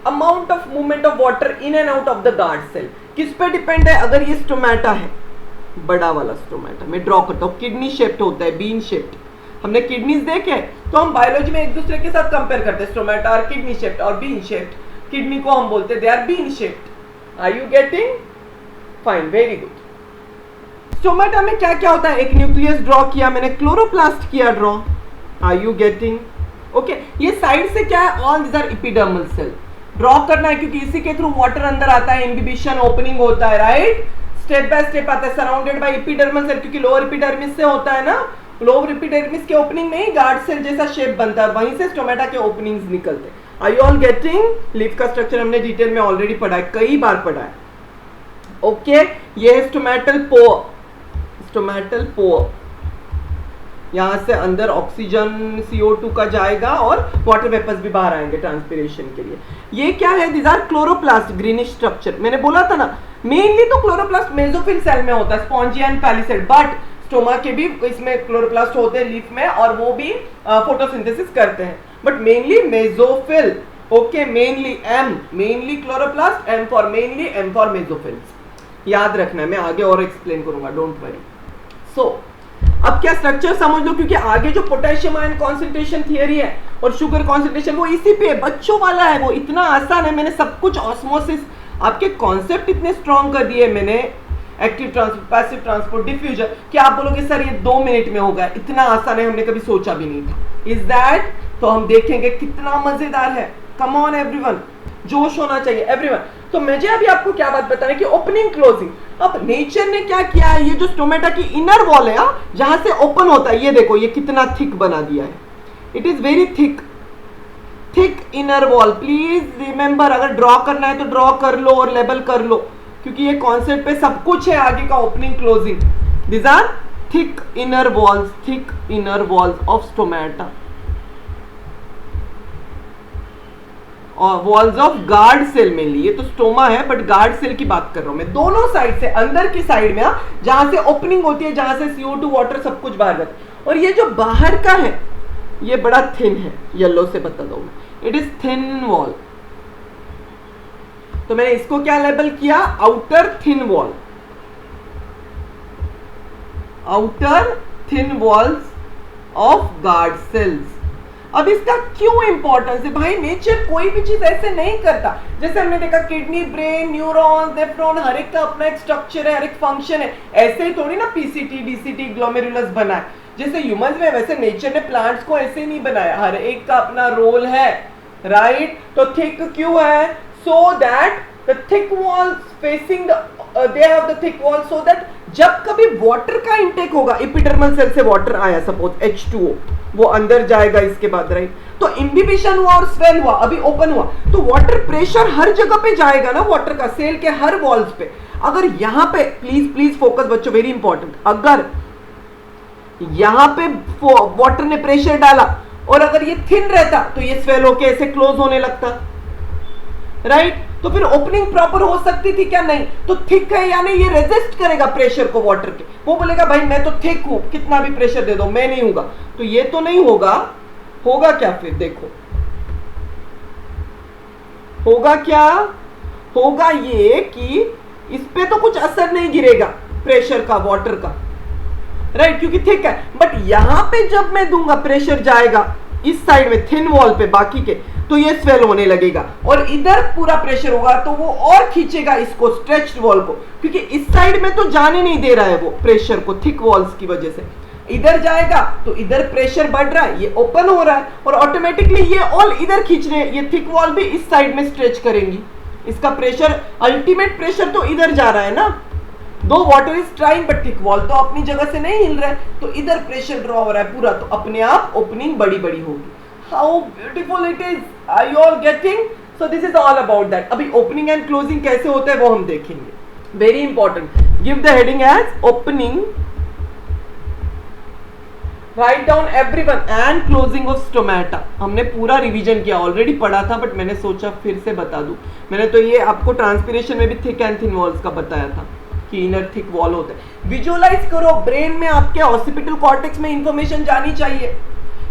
amount of movement of water in and out of the guard cell. किस पे डिपेंड है? अगर ये स्टोमेटा है, बड़ा वाला स्टोमेटा मैं ड्रॉ करता हूँ, किडनी शेप्ड होता है, बीन शेप्ड. हमने किडनीज देखे तो हम बायोलॉजी में एक दूसरे के साथ कंपेयर करते हैं, स्टोमेटा और किडनी शेप्ड और बीन शेप्ड. किडनी को हम बोलते हैं they are bean shaped. Are you getting? Fine, very good. Stomata में क्या क्या होता है? एक न्यूक्लियस ड्रॉ किया मैंने, क्लोरोप्लास्ट किया draw. Are you getting? Okay, ये साइड से क्या है? All these are epidermal cell. Draw करना है क्योंकि इसी के थ्रू वाटर अंदर आता है, इनहिबिशन ओपनिंग होता है, राइट? स्टेप बाय स्टेप आता है, सराउंडेड बाय एपिडर्मल सेल, क्योंकि लोअर एपिडर्मिस से होता है ना, लोब एपिडर्मिस के ओपनिंग में ही गार्ड सेल जैसा शेप बनता है, वहीं से स्टोमेटा के ओपनिंग्स निकलते हैं। Are you all getting? Leaf का स्ट्रक्चर हमने डिटेल में ऑलरेडी पढ़ा है, कई बार पढ़ा है। ओके, ये है स्टोमेटल पोअर। स्टोमेटल पोअर, यहां से अंदर ऑक्सीजन CO2 का जाएगा और वाटर वेपर्स भी बाहर आएंगे ट्रांसपिरेशन के लिए। ये क्या है? This are chloroplast, greenish structure. मैंने बोला था ना, मेनली तो क्लोरोप्लास्ट मेसोफिल सेल में होता है, Spongia and palisade, but stoma के भी इसमें क्लोरोप्लास्ट होते हैं लीफ में, और वो भी फोटोसिंथेसिस करते हैं, but mainly mesophyll. Okay, mainly M, mainly chloroplast, M for mainly, M for mesophylls. याद रखना है, मैं आगे और एक्सप्लेन करूंगा, डोंट वरी। सो अब क्या स्ट्रक्चर समझ लो, क्योंकि आगे जो पोटेशियम आयन कॉन्सेंट्रेशन थियरी है और शुगर कॉन्सेंट्रेशन वो इसी पे बच्चों वाला है, वो इतना आसान है। मैंने सब कुछ ऑस्मोसिस, आपके कॉन्सेप्ट इतने स्ट्रॉन्ग कर दिए मैंने, active transport, passive transport, diffusion, कि आप बोलोगे सर ये 2 मिनट में होगा, इतना आसान है, हमने कभी सोचा भी नहीं था। Is that? तो हम देखेंगे कितना मजेदार है। कम ऑन एवरीवन, जोश होना चाहिए एवरीवन। तो मुझे अभी आपको क्या बात बताना है कि ओपनिंग क्लोजिंग, अब नेचर ने क्या किया है, ये जो स्टोमेटा की इनर वॉल है जहां से ओपन होता है, ये देखो ये कितना थिक बना दिया है। It is very thick, thick inner wall. Please remember, अगर ड्रॉ करना है तो ड्रॉ कर लो और लेबल कर लो, क्योंकि ये कॉन्सेप्ट पे सब कुछ है आगे का opening closing. This are thick inner walls, thick inner walls of stomata, और वॉल्स ऑफ गार्ड सेल में लिए। तो स्टोमा है बट गार्ड सेल की बात कर रहा हूं मैं, दोनों साइड से, अंदर की साइड में जहां से ओपनिंग होती है, जहां से CO2 वाटर सब कुछ बाहर जाता है। और ये जो बाहर का है ये बड़ा थिन है, येलो से बता दो मैं, इट इज थिन वॉल। तो मैंने इसको क्या लेबल किया? Outer thin wall, outer thin walls of guard cells. अब इसका क्यों इंपॉर्टेंस है भाई? नेचर कोई भी चीज ऐसे नहीं करता। जैसे हमने देखा किडनी, ब्रेन, न्यूरॉन, नेफ्रॉन, हर एक का अपना एक स्ट्रक्चर है, हर एक फंक्शन है। ऐसे ही थोड़ी ना PCT, DCT, ग्लोमेरुलस बना है जैसे ह्यूमंस में, वैसे नेचर ने प्लांट्स को ऐसे नहीं बनाया, हर एक का अपना रोल है, राइट? तो थिक क्यों है? So that the thick walls facing they have the thick wall, so that जब कभी वाटर का इंटेक होगा, एपिडर्मल सेल से वाटर आया सपोज H2O, वो अंदर जाएगा इसके बाद, राइट? तो इंबिबिशन हुआ और स्वेल हुआ, अभी ओपन हुआ, तो वाटर प्रेशर हर जगह पे जाएगा ना, वाटर का, सेल के हर वॉल्स पे। अगर यहां पे, प्लीज प्लीज फोकस बच्चों, वेरी इंपॉर्टेंट, अगर यहां पे वाटर ने प्रेशर डाला और अगर ये थिन रहता तो ये स्वेल होके ऐसे क्लोज होने लगता, राइट? तो फिर ओपनिंग प्रॉपर हो सकती थी क्या? नहीं। तो थिक है यानी ये रेजिस्ट करेगा प्रेशर को वाटर के, वो बोलेगा भाई मैं तो थिक हूं, कितना भी प्रेशर दे दो मैं नहीं होगा, तो ये तो नहीं होगा। होगा क्या फिर? देखो होगा क्या? होगा ये कि इस पे तो कुछ असर नहीं गिरेगा प्रेशर का, वाटर का, राइट? क्योंकि थिक है। बट यहां पे जब मैं दूंगा प्रेशर जाएगा इस साइड में थिन वॉल पे बाकी के, तो ये स्वेल होने लगेगा, और इधर पूरा प्रेशर होगा तो वो और खींचेगा इसको, स्ट्रेच्ड वॉल को, क्योंकि इस साइड में तो जाने नहीं दे रहा है वो प्रेशर को, थिक वॉल्स की वजह से। इधर जाएगा तो इधर प्रेशर बढ़ रहा है, ये ओपन हो रहा है, और ऑटोमेटिकली ये ऑल इधर खींच रहे हैं, ये थिक वॉल भी इस साइड में स्ट्रेच करेंगी, इसका प्रेशर, अल्टीमेट प्रेशर तो इधर जा रहा है ना। दो water is trying but thick wall तो अपनी जगह से नहीं हिल रहा है, तो इधर प्रेशर ड्रॉ हो रहा है पूरा, तो अपने आप ओपनिंग बड़ी बड़ी होगी। How beautiful it is, are you all getting? So this is all about that. अभी ओपनिंग एंड क्लोजिंग कैसे होता है वो हम देखेंगे, very important. Give the heading as opening, write down everyone, and closing of stomata. हमने पूरा revision किया, ऑलरेडी पढ़ा था, बट मैंने सोचा फिर से बता दूं। मैंने तो ये आपको ट्रांसपिरेशन में भी थिक एंड थिन वॉल्स का बताया था कि इनर थिक वॉल होता है। विजुअलाइज करो, ब्रेन में आपके ऑसिपिटल कॉर्टेक्स में इंफॉर्मेशन जानी चाहिए,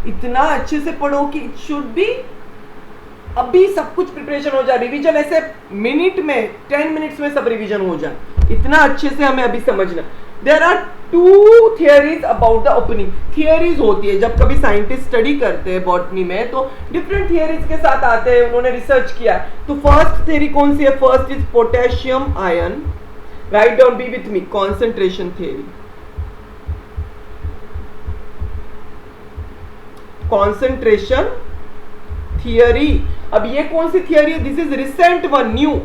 इतना अच्छे से पढ़ो कि इट शुड बी, अभी सब कुछ प्रिपरेशन हो जाए। रिवीजन ऐसे मिनट में, 10 मिनट्स में सब रिवीजन हो जाए, इतना अच्छे से हमें अभी समझना। There are 2 theories about the opening. Theories होती है, जब कभी साइंटिस्ट स्टडी करते हैं बॉटनी में तो डिफरेंट थियरीज के साथ आते हैं, उन्होंने रिसर्च किया। तो फर्स्ट थियरी कौन सी है? First is potassium ion, write down, B with me, concentration theory, concentration theory. अब ये कौन सी थियरी है? This is recent one, new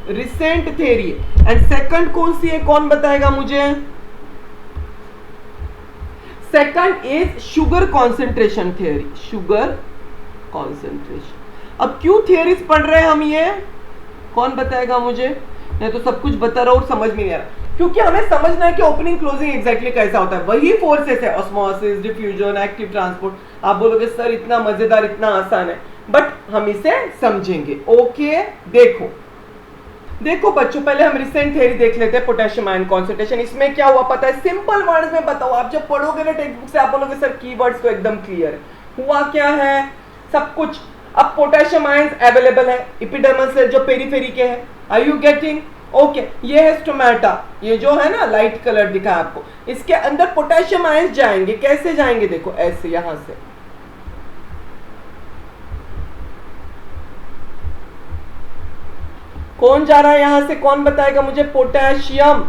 recent theory. And second कौन सी है, कौन बताएगा मुझे? Second is sugar concentration theory, sugar concentration. अब क्यों थियरीज पढ़ रहे हैं हम, ये कौन बताएगा मुझे? नहीं तो सब कुछ बता रहा हूं और समझ में नहीं आ रहा, क्योंकि हमें समझना है कि ओपनिंग क्लोजिंग एग्जैक्टली कैसा होता है। वही फोर्सेस है, ऑस्मोसिस, डिफ्यूजन, एक्टिव ट्रांसपोर्ट। आप बोलोगे सर इतना मजेदार, इतना आसान है, बट हम इसे समझेंगे। ओके, देखो बच्चों, पहले हम रिसेंट थ्योरी देख लेते हैं, पोटेशियम आयन कॉन्सेंट्रेशन। इसमें क्या हुआ पता है? सिंपल वर्ड्स में बताओ, आप जब पढ़ोगे ना टेक्स्ट बुक से, आप बोलोगे सर कीवर्ड्स तो एकदम क्लियर है। हुआ क्या है सब कुछ। अब पोटेशियम आयन अवेलेबल है एपिडर्मल सेल जो पेरीफेरी के है। Are you getting? ओके, ये है स्टोमेटा, ये जो है ना लाइट कलर दिखा आपको, इसके अंदर पोटेशियम आयन जाएंगे। कैसे जाएंगे? देखो ऐसे, यहां से कौन जा रहा है यहां से? कौन बताएगा मुझे? पोटेशियम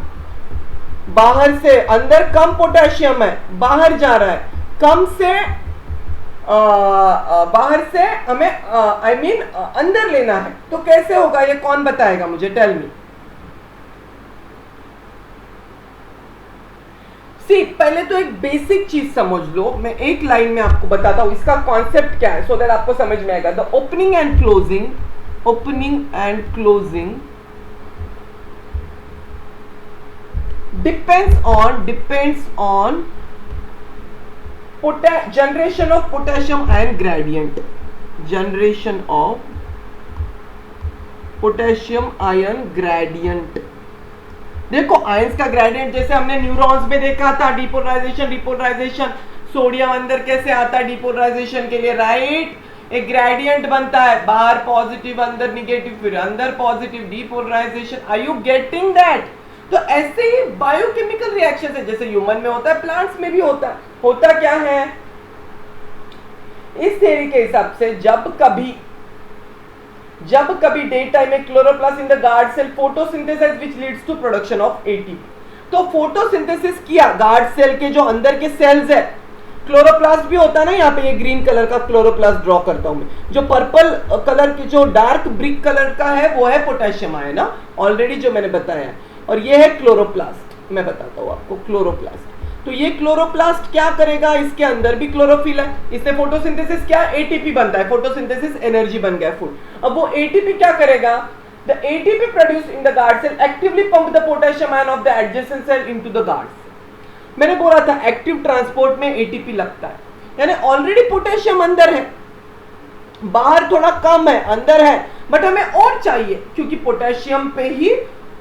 बाहर से, अंदर कम पोटेशियम है, बाहर जा रहा है। कम से बाहर से हमें आई मीन अंदर लेना है, तो कैसे होगा ये कौन बताएगा मुझे? Tell me. सी, पहले तो एक बेसिक चीज समझ लो, मैं एक लाइन में आपको बताता हूं इसका कॉन्सेप्ट क्या है, सो दैट आपको समझ में आएगा। The opening and closing, opening and closing depends on generation of potassium ion gradient, generation of potassium ion gradient। देखो आयंस का ग्रेडियंट जैसे हमने न्यूरॉन्स में देखा था, डिपोलराइजेशन, सोडियम अंदर कैसे आता है डिपोलराइजेशन के लिए, राइट? एक ग्रेडियंट बनता है, बाहर पॉजिटिव अंदर निगेटिव, फिर अंदर positive, depolarization. Are you getting that? तो ऐसे ही बायोकेमिकल रिएक्शन है, जैसे ह्यूमन में होता है, प्लांट्स में भी होता है। होता क्या है इस थ्योरी के हिसाब से, जब कभी डे टाइम में chloroplast in the guard cell photosynthesis which leads to production of ATP. तो फोटोसिंथेसिस किया गार्ड सेल के जो अंदर के सेल्स है, क्लोरोप्लास्ट भी होता है ना, यहाँ पे ये ग्रीन कलर का क्लोरोप्लास्ट ड्रॉ करता हूं मैं, जो पर्पल कलर की जो डार्क ब्रिक कलर का है वो है पोटेशियम आयन ना, ऑलरेडी जो मैंने बताया है। और ये है क्लोरोप्लास्ट, मैं बताता हूं आपको क्लोरोप्लास्ट। तो ये क्लोरोप्लास्ट क्या करेगा? इसके अंदर भी क्लोरोफिल है, इससे फोटोसिंथेसिस क्या? एटीपी बनता है, फोटोसिंथेसिस एनर्जी बन गया फूड। अब वो एटीपी क्या करेगा? The ATP produced in the guard cell actively pump the potassium ion of the adjacent cell into the guard cell. मैंने बोला था एक्टिव ट्रांसपोर्ट में एटीपी लगता है, यानी ऑलरेडी पोटेशियम अंदर है, बाहर थोड़ा कम है, अंदर है, बट हमें और चाहिए क्योंकि पोटेशियम पे ही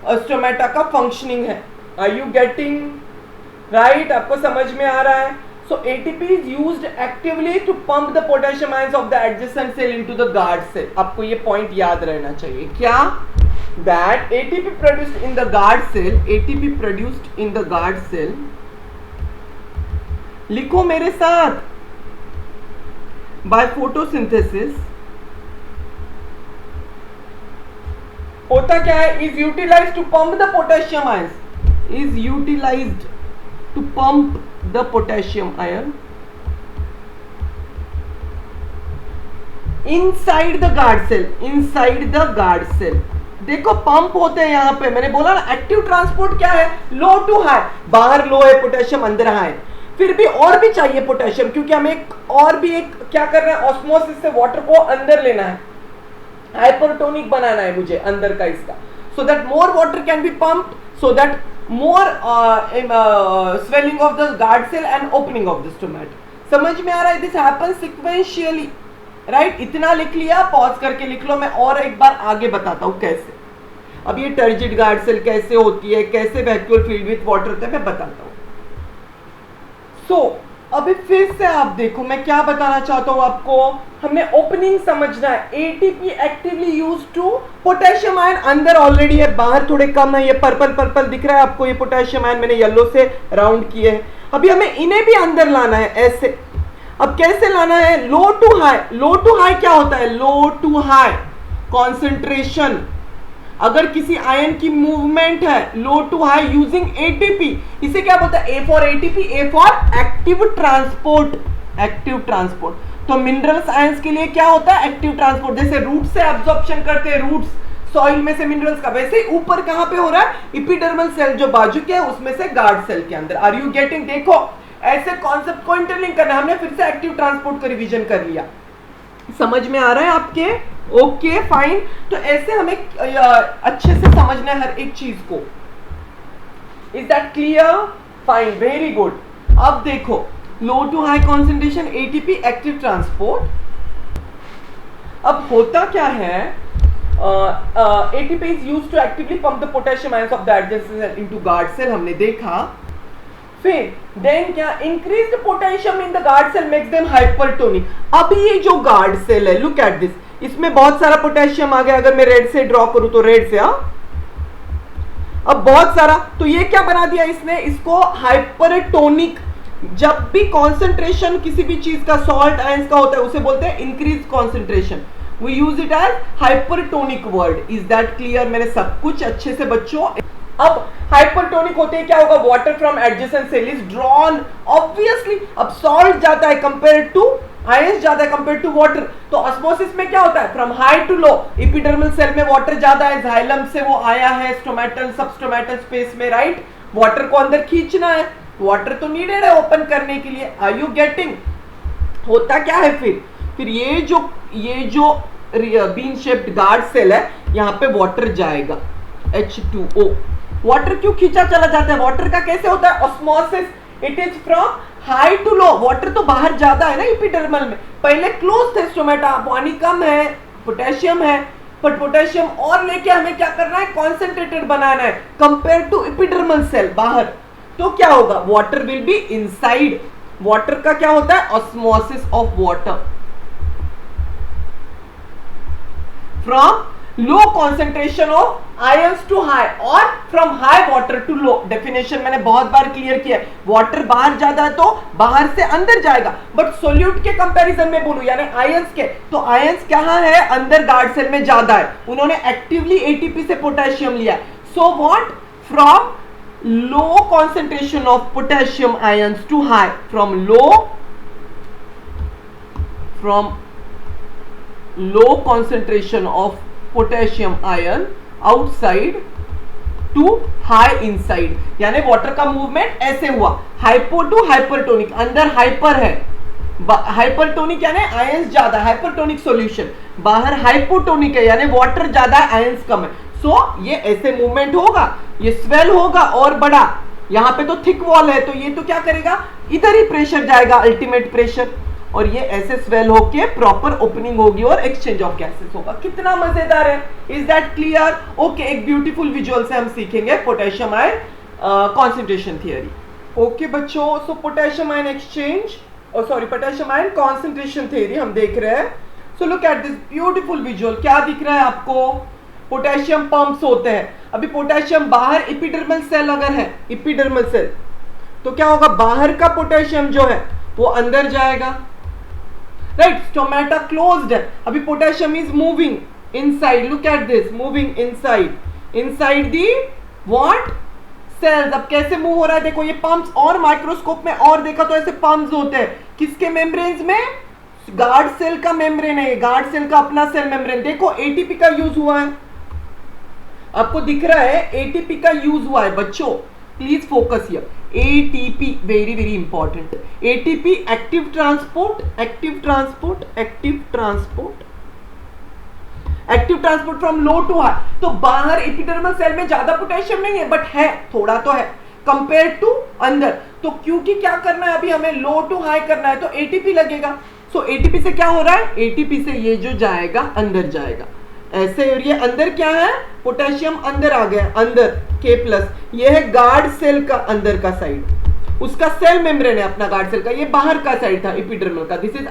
स्टोमेटा का फंक्शनिंग है। Are you getting? राइट? आपको समझ में आ रहा है? So ATP is used actively to pump the potassium ions of the adjacent cell into the guard cell. आपको ये पॉइंट याद रहना चाहिए। क्या? That ATP produced in the guard cell, ATP produced in the guard cell, लिखो मेरे साथ, by photosynthesis होता क्या है? Is utilized to pump the potassium ions, is utilized to pump the potassium ion inside the guard cell, inside the guard cell. देखो pump होते हैं यहां पे, मैंने बोला ना एक्टिव ट्रांसपोर्ट क्या है? लो टू हाई, बाहर लो है पोटेशियम, अंदर हाई। फिर भी और भी चाहिए पोटेशियम, क्योंकि हमें और भी एक क्या कर रहे हैं? ऑस्मोसिस से वाटर को अंदर लेना है, हाइपरटोनिक बनाना है मुझे अंदर का इसका, so that more water can be pumped, so that more swelling of the guard cell and opening of the stomata. समझ में आ रहा है? This happens sequentially, right? इतना लिख लिया, पॉज करके लिख लो, मैं और एक बार आगे बताता हूं कैसे। अब ये टर्जिड गार्ड सेल कैसे होती है, कैसे वैक्यूल फील्ड विथ वाटर होता है, मैं बताता हूं। अभी फिर से आप देखो मैं क्या बताना चाहता हूं आपको, हमें ओपनिंग समझना है। ATP actively used to, potassium ion अंदर ऑलरेडी है, बाहर थोड़े कम है, ये पर्पल दिख रहा है आपको, ये पोटेशियम आयन मैंने येलो से राउंड किए हैं। अभी हमें इन्हें भी अंदर लाना है ऐसे। अब कैसे लाना है? Low to high. Low to high क्या होता है? Low to high concentration. अगर किसी आयन की मूवमेंट है low to high using ATP, इसे क्या बोलता है? A for ATP, A for active transport, active transport. तो मिनरल्स आयंस के लिए क्या होता है? Active transport. जैसे रूट से एब्जॉर्प्शन करते हैं, रूट्स सॉइल में से मिनरल्स का, वैसे ही ऊपर कहां पे हो रहा है? एपिडर्मल सेल जो बाजू के है उसमें से गार्ड सेल के अंदर। Are you getting? देखो ऐसे कॉन्सेप्ट को इंटरलिंक करना। हमने फिर से एक्टिव ट्रांसपोर्ट का रिवीजन कर लिया, समझ में आ रहा है आपके? Okay fine. तो ऐसे हमें अच्छे से समझना है हर एक चीज को। Is that clear? Fine, very good. अब देखो, low to high concentration ATP active transport. अब होता क्या है, ATP is used to actively pump the potassium ions of the adjacent cell into guard cell, हमने देखा। फिर देन क्या, increased potassium in the guard cell makes them hypertonic। अब ये जो guard cell है, look at this, इसमें बहुत सारा पोटेशियम आ गया। अगर मैं रेड से ड्रॉ करूं तो रेड से, अब बहुत सारा, तो ये क्या बना दिया इसने, इसको हाइपरटोनिक। जब भी कॉन्सेंट्रेशन किसी भी चीज का, सॉल्ट आयंस का होता है, उसे बोलते हैं increase concentration. We use it as hypertonic word. Is that clear? मैंने सब कुछ अच्छे से बच्चों। अब हाइपरटोनिक होते हैं क्या होगा, water from adjacent cell is drawn, obviously. अब सॉल्ट जाता है कंपेयर टू, आयंस जाता है कंपेयर टू वाटर, तो ऑस्मोसिस में क्या होता है, from high to low. Epidermal cell में वाटर ज्यादा है, जाइलम से वो आया है स्टोमेटल सबस्टोमेटल स्पेस में, राइट? वाटर को अंदर खींचना है, वाटर तो नीडेड है ओपन करने के लिए। Are you getting? होता क्या है फिर ये जो बीन शेप्ड गार्ड सेल है, यहाँ पे वाटर जाएगा, H2O। वाटर क्यों खींचा चला जाता है, वाटर का कैसे होता है osmosis? It is from high to low. Water तो बाहर ज्यादा है ना एपिडर्मल में, पहले क्लोज थे स्टोमेटा, पानी कम है, पोटेशियम है, पर पोटेशियम और लेके हमें क्या करना है, कॉन्सेंट्रेटेड बनाना है कंपेयर टू एपिडर्मल सेल बाहर। तो क्या होगा, water will be inside. Water का क्या होता है, osmosis of water from low concentration of ions to high और from high water to low। Definition मैंने बहुत बार क्लियर किया है, वाटर बाहर ज्यादा है तो बाहर से अंदर जाएगा, बट सोल्यूट के कंपैरिजन में बोलूं यानी आयंस के, तो आयंस कहां है, अंदर गार्ड सेल में ज्यादा है, उन्होंने एक्टिवली एटीपी से पोटेशियम लिया। So what, from low concentration of potassium ions to high, from low concentration of potassium ion outside to high inside, यानी वाटर का मूवमेंट ऐसे हुआ, हाइपो टू हाइपरटोनिक। अंदर हाइपर है, हाइपरटोनिक यानी आयंस ज्यादा, हाइपरटोनिक सॉल्यूशन, बाहर हाइपोटोनिक है यानी वाटर ज्यादा है आयंस कम है। सो ये ऐसे मूवमेंट होगा, ये स्वेल होगा और बड़ा, यहाँ पे तो थिक वॉल है तो ये तो क्या करेगा, इधर ही प्रेशर जाएगा, अल्टीमेट प्रेशर, और ये ऐसे स्वेल होके प्रॉपर ओपनिंग होगी और एक्सचेंज ऑफ गैसेस होगा। कितना मजेदार है, इज दैट क्लियर? ओके, एक ब्यूटीफुल विजुअल से हम सीखेंगे potassium ion concentration theory. Okay बच्चों, so potassium ion exchange, sorry potassium ion concentration theory हम देख रहे हैं। So look at this beautiful visual. क्या दिख रहा है आपको, पोटेशियम पंप्स होते हैं। अभी पोटेशियम बाहर, एपिडर्मल सेल अगर है, एपिडर्मल सेल, तो क्या होगा, बाहर का पोटेशियम जो है वो अंदर जाएगा, राइट? स्टोमेटा क्लोज्ड है, अभी potassium is moving inside, look at this, moving inside the what, cells. अब कैसे मूव हो रहा है देखो, ये पंप्स, और माइक्रोस्कोप में और देखा तो ऐसे पंप्स होते हैं, किसके मेम्ब्रेन्स में, गार्ड सेल का मेम्ब्रेन है, गार्ड सेल का अपना सेल मेम्ब्रेन। देखो एटीपी का यूज हुआ है, आपको दिख रहा है एटीपी का यूज हुआ है बच्चों, please focus here. ATP very very important। ATP active transport from low to high। तो बाहर एपिडर्मल सेल में ज्यादा पोटेशियम नहीं है, बट है, थोड़ा तो है कंपेयर टू अंदर। तो क्योंकि क्या करना है, अभी हमें लो टू हाई करना है तो ATP लगेगा। सो ATP से क्या हो रहा है, ATP से ये जो जाएगा अंदर जाएगा ऐसे, और ये अंदर क्या है, पोटेशियम अंदर आ गया, अंदर K+, ये है गार्ड सेल का अंदर का साइड, उसका सेल मेम्ब्रेन है अपना गार्ड सेल का, ये बाहर का साइड था एपिडर्मल का, दिस इज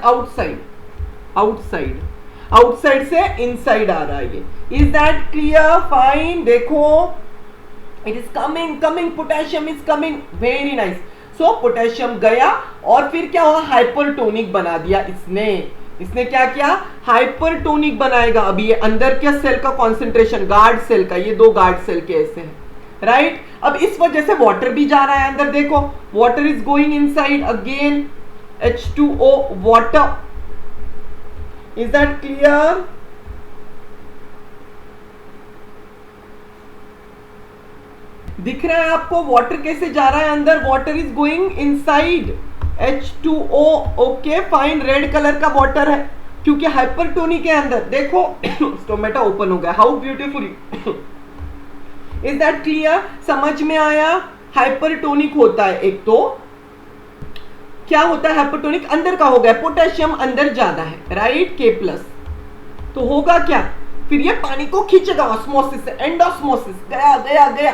आउटसाइड से इनसाइड आ रहा है ये। Is that clear? फाइन। देखो it is coming, potassium is coming, very nice. So potassium गया और फिर क्या हुआ, हाइपरटोनिक बना दिया इसने क्या किया, हाइपरटोनिक बनाएगा। अभी ये अंदर क्या सेल का कॉन्सेंट्रेशन, गार्ड सेल का, ये दो गार्ड सेल के ऐसे हैं, राइट? अब इस वजह से वाटर भी जा रहा है अंदर, देखो water is going inside again, H2O water. Is that clear? दिख रहा है आपको वाटर कैसे जा रहा है अंदर? Water is going inside H2O। Okay fine, red colour का वाटर है क्योंकि हाइपरटोनिक है अंदर। देखो स्टोमेटा ओपन हो गया, how beautifully. Is that clear? समझ में आया? हाइपरटोनिक होता है एक तो क्या होता है हाइपरटोनिक? अंदर का हो गया, पोटेशियम अंदर ज्यादा है, राइट, K+। तो होगा क्या? फिर ये पानी को खींचेगा ऑस्मोसिस से, एंडोस्मोसिस, गया गया गया,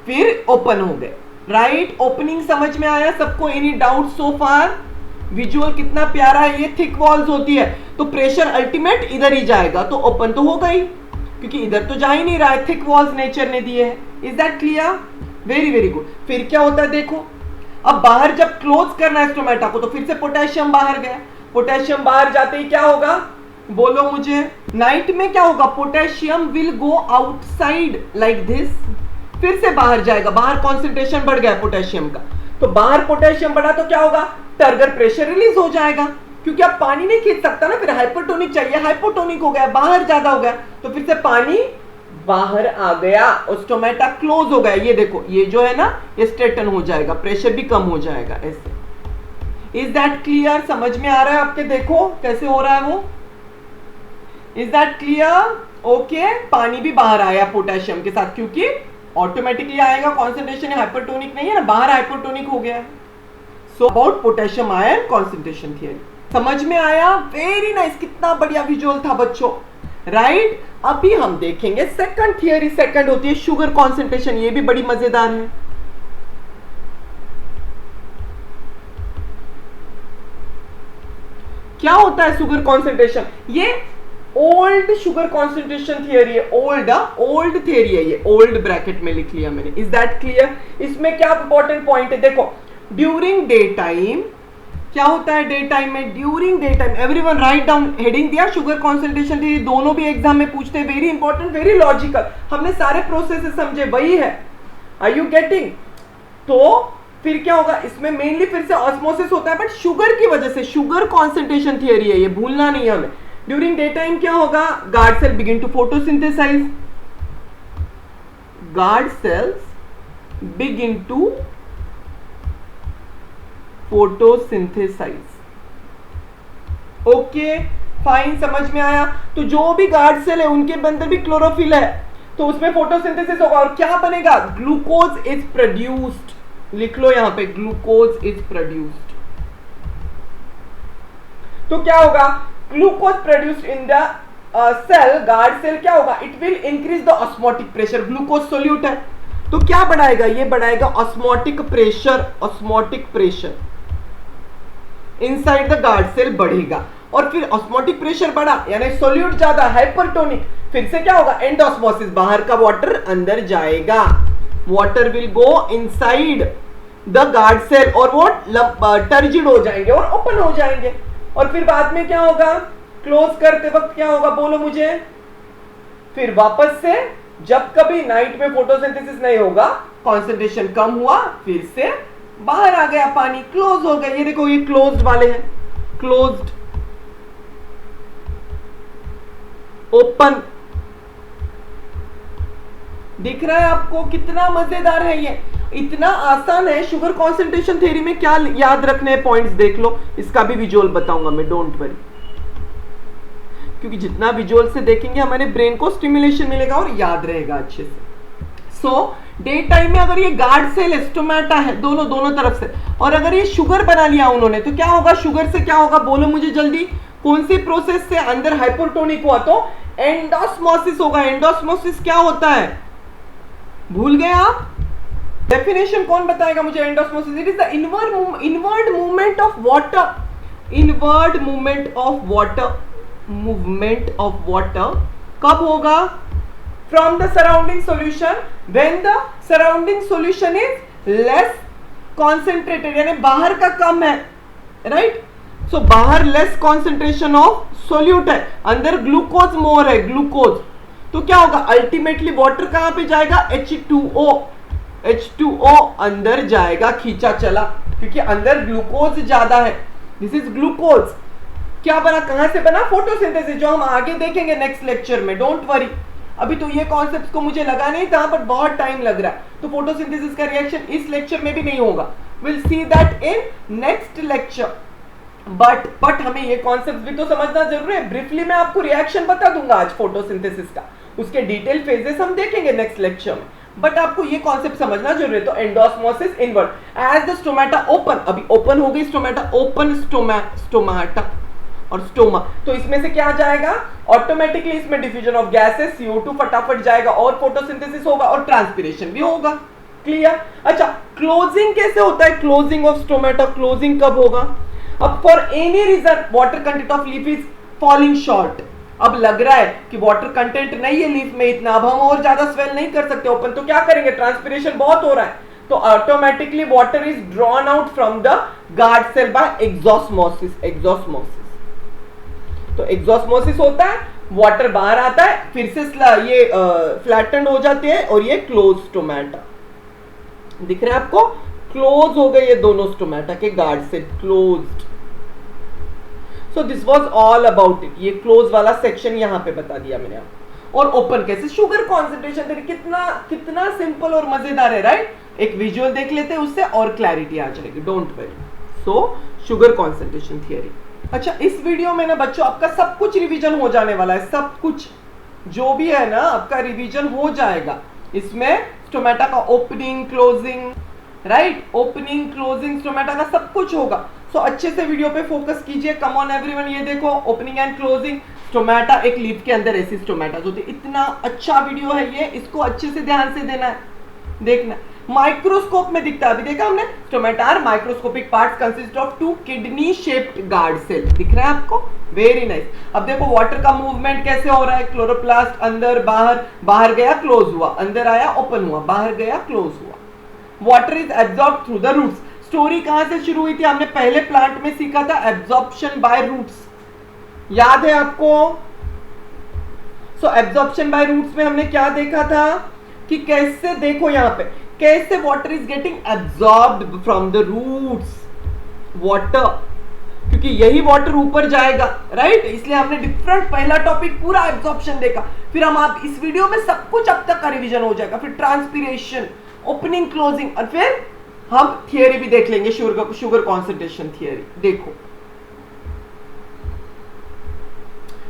फिर ओपन हो गए, राइट। ओपनिंग समझ में आया सबको? एनी डाउट सो फार? विजुअल कितना प्यारा है। ये थिक वॉल्स होती है तो प्रेशर अल्टीमेट इधर ही जाएगा, तो ओपन तो होगा ही क्योंकि इधर तो जा ही नहीं रहा है, थिक वॉल्स नेचर ने दिए है। Is that clear? Very very good. फिर क्या होता है देखो, अब बाहर जब क्लोज करना है स्टोमेटा को तो फिर से पोटेशियम बाहर गया। पोटेशियम बाहर जाते ही क्या होगा बोलो मुझे? नाइट में क्या होगा? Potassium will go outside like this, फिर से बाहर जाएगा, बाहर कॉन्सेंट्रेशन बढ़ गया पोटेशियम का, तो बाहर पोटेशियम बढ़ा तो क्या होगा? टर्गर प्रेशर रिलीज हो जाएगा क्योंकि अब पानी नहीं खींच सकता ना, फिर हाइपरटोनिक चाहिए, हाइपोटोनिक हो गया, बाहर ज्यादा हो गया, तो फिर से पानी बाहर आ गया और स्टोमेटा क्लोज हो गया। ये देखो, ये जो है ना ये स्ट्रेटन हो जाएगा, प्रेशर भी कम हो जाएगा ऐसे। Is that clear? समझ में आ रहा है आपके? देखो कैसे हो रहा है वो। Is that clear? ओके, पानी भी बाहर आया पोटेशियम के साथ क्योंकि ऑटोमेटिकली आएगा, कॉन्सेंट्रेशन हाइपरटोनिक नहीं है ना, बाहर हाइपरटोनिक हो गया। So about potassium ion concentration theory समझ में आया? वेरी नाइस, कितना बढ़िया विजुअल था बच्चों, राइट। अभी हम देखेंगे सेकंड थियरी। सेकंड होती है शुगर कॉन्सेंट्रेशन, ये भी बड़ी मजेदार है। क्या होता है शुगर कॉन्सेंट्रेशन? ये ओल्ड शुगर कॉन्सेंट्रेशन थियरी है, ओल्ड थियरी है ये, ओल्ड ब्रैकेट में लिख लिया मैंने। Is that clear? इसमें क्या इंपॉर्टेंट पॉइंट है देखो, ड्यूरिंग डे टाइम क्या होता है? डे टाइम में, during day time, everyone write down, heading दिया शुगर कॉन्सेंट्रेशन थियरी, दोनों भी एग्जाम में पूछते हैं, वेरी इंपॉर्टेंट, वेरी लॉजिकल, हमने सारे प्रोसेस समझे, वही है। Are you getting? तो फिर क्या होगा इसमें? मेनली फिर से ऑस्मोसिस होता है बट शुगर की वजह से, शुगर कॉन्सेंट्रेशन थियरी है ये, भूलना नहीं है हमें। ड्यूरिंग डे टाइम क्या होगा? Guard cell begin to photosynthesize, guard cells begin to photosynthesize. Okay fine, समझ में आया? तो जो भी गार्ड सेल है उनके अंदर भी क्लोरोफिल है, तो उसमें फोटोसिंथेसिस होगा और क्या बनेगा? Glucose is produced. लिख लो यहां पे, ग्लूकोज इज प्रोड्यूस्ड। तो क्या होगा? Glucose produced in the cell, guard cell, क्या होगा? It will increase the osmotic pressure, glucose solute है तो क्या बढ़ाएगा? ये बढ़ाएगा osmotic pressure, osmotic pressure inside the guard cell बढ़ेगा, और फिर ऑस्मोटिक प्रेशर बढ़ा यानी सोल्यूट ज्यादा, हाइपरटोनिक, फिर से क्या होगा? एंडोस्मोसिस, बाहर का वाटर अंदर जाएगा, water will go inside the guard cell और वो टर्जिड हो जाएंगे और ओपन हो जाएंगे, और फिर बाद में क्या होगा? क्लोज करते वक्त क्या होगा बोलो मुझे? फिर वापस से जब कभी नाइट में फोटोसिंथेसिस नहीं होगा, कॉन्सेंट्रेशन कम हुआ, फिर से बाहर आ गया पानी, क्लोज हो गया। ये देखो ये क्लोज्ड वाले हैं, क्लोज्ड, ओपन, दिख रहा है आपको? कितना मजेदार है ये, इतना आसान है। शुगर कॉन्सेंट्रेशन थ्योरी में क्या याद रखने पॉइंट्स देख लो, इसका भी विजुअल बताऊंगा मैं, डोंट वरी, क्योंकि जितना विजुअल से देखेंगे हमारे ब्रेन को स्टिमुलेशन मिलेगा और याद रहेगा अच्छे से। सो डे टाइम में अगर ये गार्ड सेल स्टोमेटा है दोनों तरफ से, और अगर ये शुगर बना लिया उन्होंने, तो क्या होगा? शुगर से क्या होगा बोलो मुझे जल्दी? कौन सी प्रोसेस से? अंदर हाइपोटोनिक हुआ तो एंडोस्मोसिस होगा। एंडोस्मोसिस क्या होता है? भूल गए आप? डेफिनेशन कौन बताएगा मुझे? Endosmosis, it is the inward movement of water, inward movement of water, movement of water कब होगा? From the surrounding solution when the surrounding solution is less concentrated, यानी बाहर का कम है, राइट? सो बाहर लेस कॉन्सेंट्रेशन ऑफ सोल्यूट है, अंदर glucose मोर है, ग्लूकोज, तो क्या होगा? अल्टीमेटली वाटर कहां पे जाएगा? H2O, H2O अंदर जाएगा, खींचा चला, क्योंकि अंदर ग्लूकोज ज्यादा है। This is glucose. क्या बना? कहां से बना? फोटोसिंथेसिस, जो हम आगे देखेंगे नेक्स्ट लेक्चर में, डोंट वरी। अभी तो ये कॉन्सेप्ट को मुझे लगा नहीं था, बट बहुत टाइम लग रहा है, तो फोटोसिंथेसिस का रिएक्शन इस लेक्चर में भी नहीं होगा। Will see that in next lecture. But हमें ये कॉन्सेप्ट भी तो समझना जरूरी है। ब्रीफली मैं आपको रिएक्शन बता दूंगा आज फोटोसिंथेसिस का, उसके डिटेल फेजेस हम देखेंगे नेक्स्ट लेक्चर में, बट आपको ये कॉन्सेप्ट समझना जरूरी है। तो endosmosis invert as the stomata open, अभी ओपन हो गई स्टोमेटा, ओपन स्टोमाटा और स्टोमा, तो इसमें से क्या जाएगा, ऑटोमेटिकली इसमें डिफ्यूजन ऑफ गैसेस, CO2 फटाफट जाएगा और फोटोसिंथेसिस होगा और ट्रांसपिरेशन भी होगा। क्लियर? अच्छा, क्लोजिंग कैसे होता है? क्लोजिंग ऑफ स्टोमेटा, क्लोजिंग कब होगा? अब for any reason water content of leaf is falling short, अब लग रहा है कि वाटर कंटेंट नहीं है लीफ में इतना, अब हम और ज्यादा स्वेल नहीं कर सकते ओपन, तो क्या करेंगे, ट्रांसपिरेशन बहुत हो रहा है, तो automatically water is drawn out from the guard cell by exosmosis. Exosmosis, तो एक्सॉस्मोसिस होता है, वाटर बाहर आता है, फिर से ये फ्लैटेंड हो जाते हैं और ये क्लोज स्टोमेटा दिख रहा है आपको, क्लोज हो गए ये दोनों स्टोमेटा के guard cell, closed. So this was all about it, ये क्लोज वाला सेक्शन यहां पे बता दिया मैंने आपको। और ओपन कैसे, शुगर कॉन्सेंट्रेशन देखिए कितना कितना सिंपल और मजेदार है, राइट? एक विजुअल देख लेते हैं, उससे और क्लैरिटी आ जाएगी, don't worry. So sugar concentration theory. अच्छा, इस वीडियो में ना बच्चों आपका सब कुछ रिवीजन हो जाने वाला है, सब कुछ जो भी है ना आपका रिवीजन हो जाएगा इसमें। स्टोमेटा का opening closing, right, opening closing stomata का सब कुछ होगा। सो अच्छे से वीडियो पे फोकस कीजिए। कम ऑन एवरीवन, ये देखो ओपनिंग एंड क्लोजिंग स्टोमेटा, एक लीफ के अंदर ऐसी स्टोमेटा होती है। इतना अच्छा वीडियो है ये, इसको अच्छे से ध्यान से देना है, देखना। माइक्रोस्कोप में दिखता है, अभी देखा हमने, stomata are microscopic parts consist of 2 kidney shaped guard cell, दिख रहा है आपको, वेरी नाइस। अब देखो वाटर का मूवमेंट कैसे हो रहा है, क्लोरोप्लास्ट अंदर बाहर, बाहर गया क्लोज हुआ, अंदर आया ओपन हुआ, बाहर गया क्लोज हुआ। Water is absorb through the roots. Story कहां से शुरू हुई थी, हमने पहले प्लांट में सीखा था, एब्जॉर्प्शन बाय रूट्स, याद है आपको? सो एब्जॉर्प्शन बाय रूट्स में हमने क्या देखा था कि कैसे, देखो यहां पे कैसे water is getting absorbed from the roots, water, क्योंकि यही वाटर ऊपर जाएगा, राइट? इसलिए हमने डिफरेंट, पहला टॉपिक पूरा एब्जॉर्प्शन देखा, फिर हम आप इस वीडियो में सब कुछ अब तक का रिवीजन हो जाएगा, फिर ट्रांसपिरेशन, ओपनिंग क्लोजिंग, और फिर हम थियरी भी देख लेंगे, शुगर कॉन्सेंट्रेशन थियरी। देखो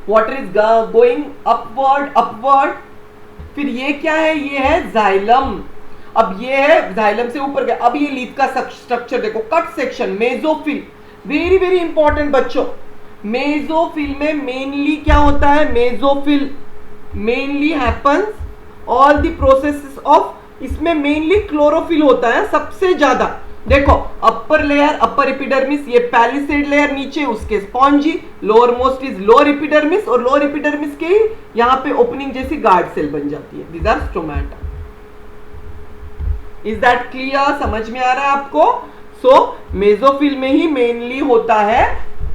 water is going upward upward, फिर ये क्या है, ये है जाइलम, अब ये है जाइलम से ऊपर गया। अब ये लीफ का स्ट्रक्चर देखो, cut section, mesophyll, very very important बच्चों। मेसोफिल में मेनली क्या होता है, mesophyll mainly happens all the processes of, इसमें मेनली क्लोरोफिल होता है सबसे ज्यादा। देखो अपर लेयर, अपर एपिडर्मिस, ये पैलिसेड लेयर, नीचे उसके spongy, lower most is lower epidermis, और लोअर एपिडर्मिस के यहाँ पे ओपनिंग जैसी गार्ड सेल बन जाती है, these are stomata. Is that clear, समझ में आ रहा है आपको? सो मेसोफिल में ही मेनली होता है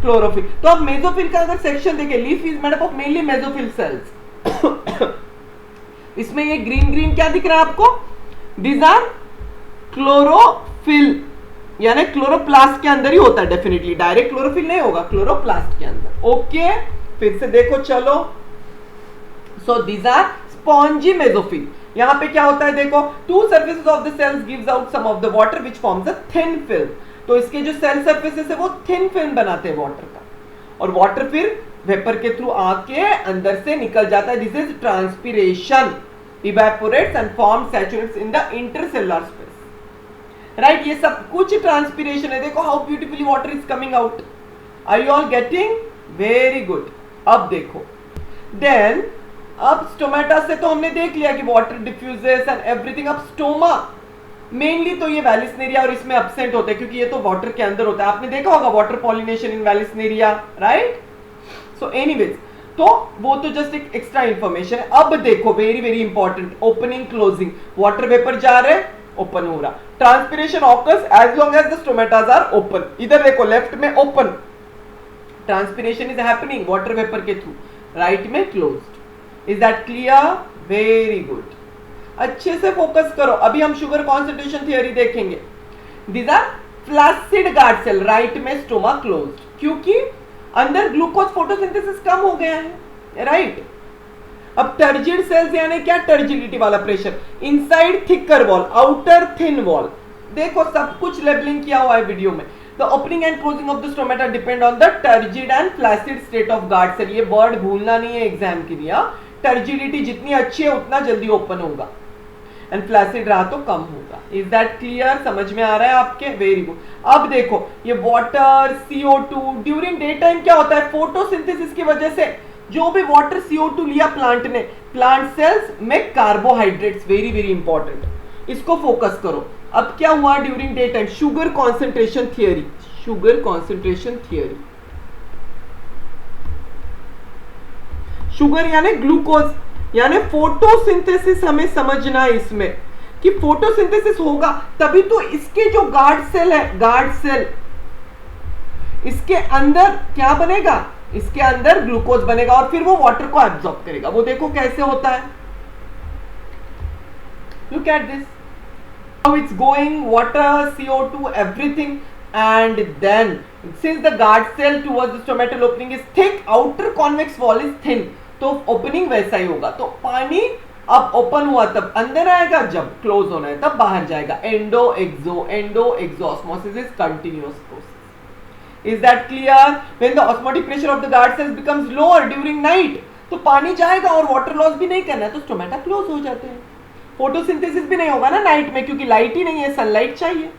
क्लोरोफिल। तो अब मेसोफिल का अगर सेक्शन देखें, leaf is made up of mainly mesophyll cells. इसमें ये ग्रीन ग्रीन क्या दिख रहा है आपको, दीज आर क्लोरोफिल, यानी क्लोरोप्लास्ट के अंदर ही होता है डेफिनेटली, डायरेक्ट क्लोरोफिल नहीं होगा, क्लोरोप्लास्ट के अंदर। ओके, फिर से देखो चलो। So these are spongy mesophyll. यहां पे क्या होता है देखो, two surfaces of the cells gives out some of the water which forms a thin film. तो इसके जो सेल सर्फेसेस है वो थिन फिल्म बनाते हैं वाटर का, और वाटर फिर वेपर के थ्रू आके अंदर से निकल जाता है, this is transpiration, evaporates and forms saturates in the intercellular space, right? ये सब कुछ ट्रांसपिरेशन है। देखो how beautifully water is coming out, are you all getting? Very good. अब देखो देन, अब स्टोमेटा से तो हमने देख लिया कि वाटर डिफ्यूजेस एंड एवरीथिंग। अब स्टोमा मेनली तो ये वैलिसनेरिया और इसमें एब्सेंट होते हैं, क्योंकि ये तो वाटर के अंदर होता है, आपने देखा होगा water pollination in Vallisneria, right? So anyways, तो वो तो जस्ट एक एक्स्ट्रा इंफॉर्मेशन है। अब देखो very very important, opening closing, water vapour जा रहे, ओपन हो रहा, transpiration occurs as long as the stomatas are open. इधर देखो लेफ्ट में open, transpiration is happening water vapour के थ्रू, राइट में closed. Is that clear? Very good, अच्छे से फोकस करो। अभी हम शुगर कॉन्सेंट्रेशन थियरी देखेंगे। These are flaccid guard cell, right में स्टोमा क्लोज्ड, क्योंकि अंदर ग्लूकोज फोटोसिंथेसिस कम हो गया है, राइट? अब टर्जिड सेल्स यानी क्या, टर्जिडिटी वाला pressure, inside thicker wall, outer thin wall, देखो सब कुछ लेबलिंग किया हुआ है वीडियो में। The opening and closing of the stomata depend on the turgid and flaccid state of guard cell, ये वर्ड भूलना नहीं है एग्जाम के लिए। टर्जिडिटी जितनी अच्छी है उतना जल्दी ओपन होगा, एंड फ्लैसिड रहा तो कम होगा। इज दैट क्लियर, समझ में आ रहा है आपके? Very good. अब देखो ये water CO2 during day time क्या होता है, फोटोसिंथेसिस की वजह से जो भी वाटर CO2 लिया प्लांट ने, प्लांट सेल्स में कार्बोहाइड्रेट्स, वेरी वेरी इंपॉर्टेंट, इसको फोकस करो। अब क्या हुआ during day time, sugar concentration theory, sugar concentration theory, sugar यानी ग्लूकोज, यानी फोटोसिंथेसिस हमें समझना है इसमें कि फोटोसिंथेसिस होगा तभी तो इसके जो गार्ड सेल है, गार्ड सेल, इसके अंदर क्या बनेगा, इसके अंदर ग्लूकोज बनेगा और फिर वो वाटर को एब्जॉर्ब करेगा। वो देखो कैसे होता है, look at this, how it's going, water, CO2, everything, and then since the guard cell towards the stomatal opening is thick, outer convex wall is thin, तो ओपनिंग वैसा ही होगा। तो पानी अब ओपन हुआ तब अंदर आएगा, जब क्लोज होना है तब बाहर जाएगा। Endo exo osmosis is continuous process. Is that clear? When the osmotic pressure of the guard cells becomes lower during night, तो पानी जाएगा और वाटर लॉस भी नहीं करना है, तो स्टोमेटा क्लोज हो जाते हैं। फोटोसिंथेसिस भी नहीं होगा ना नाइट में, क्योंकि लाइट ही नहीं है, सनलाइट चाहिए।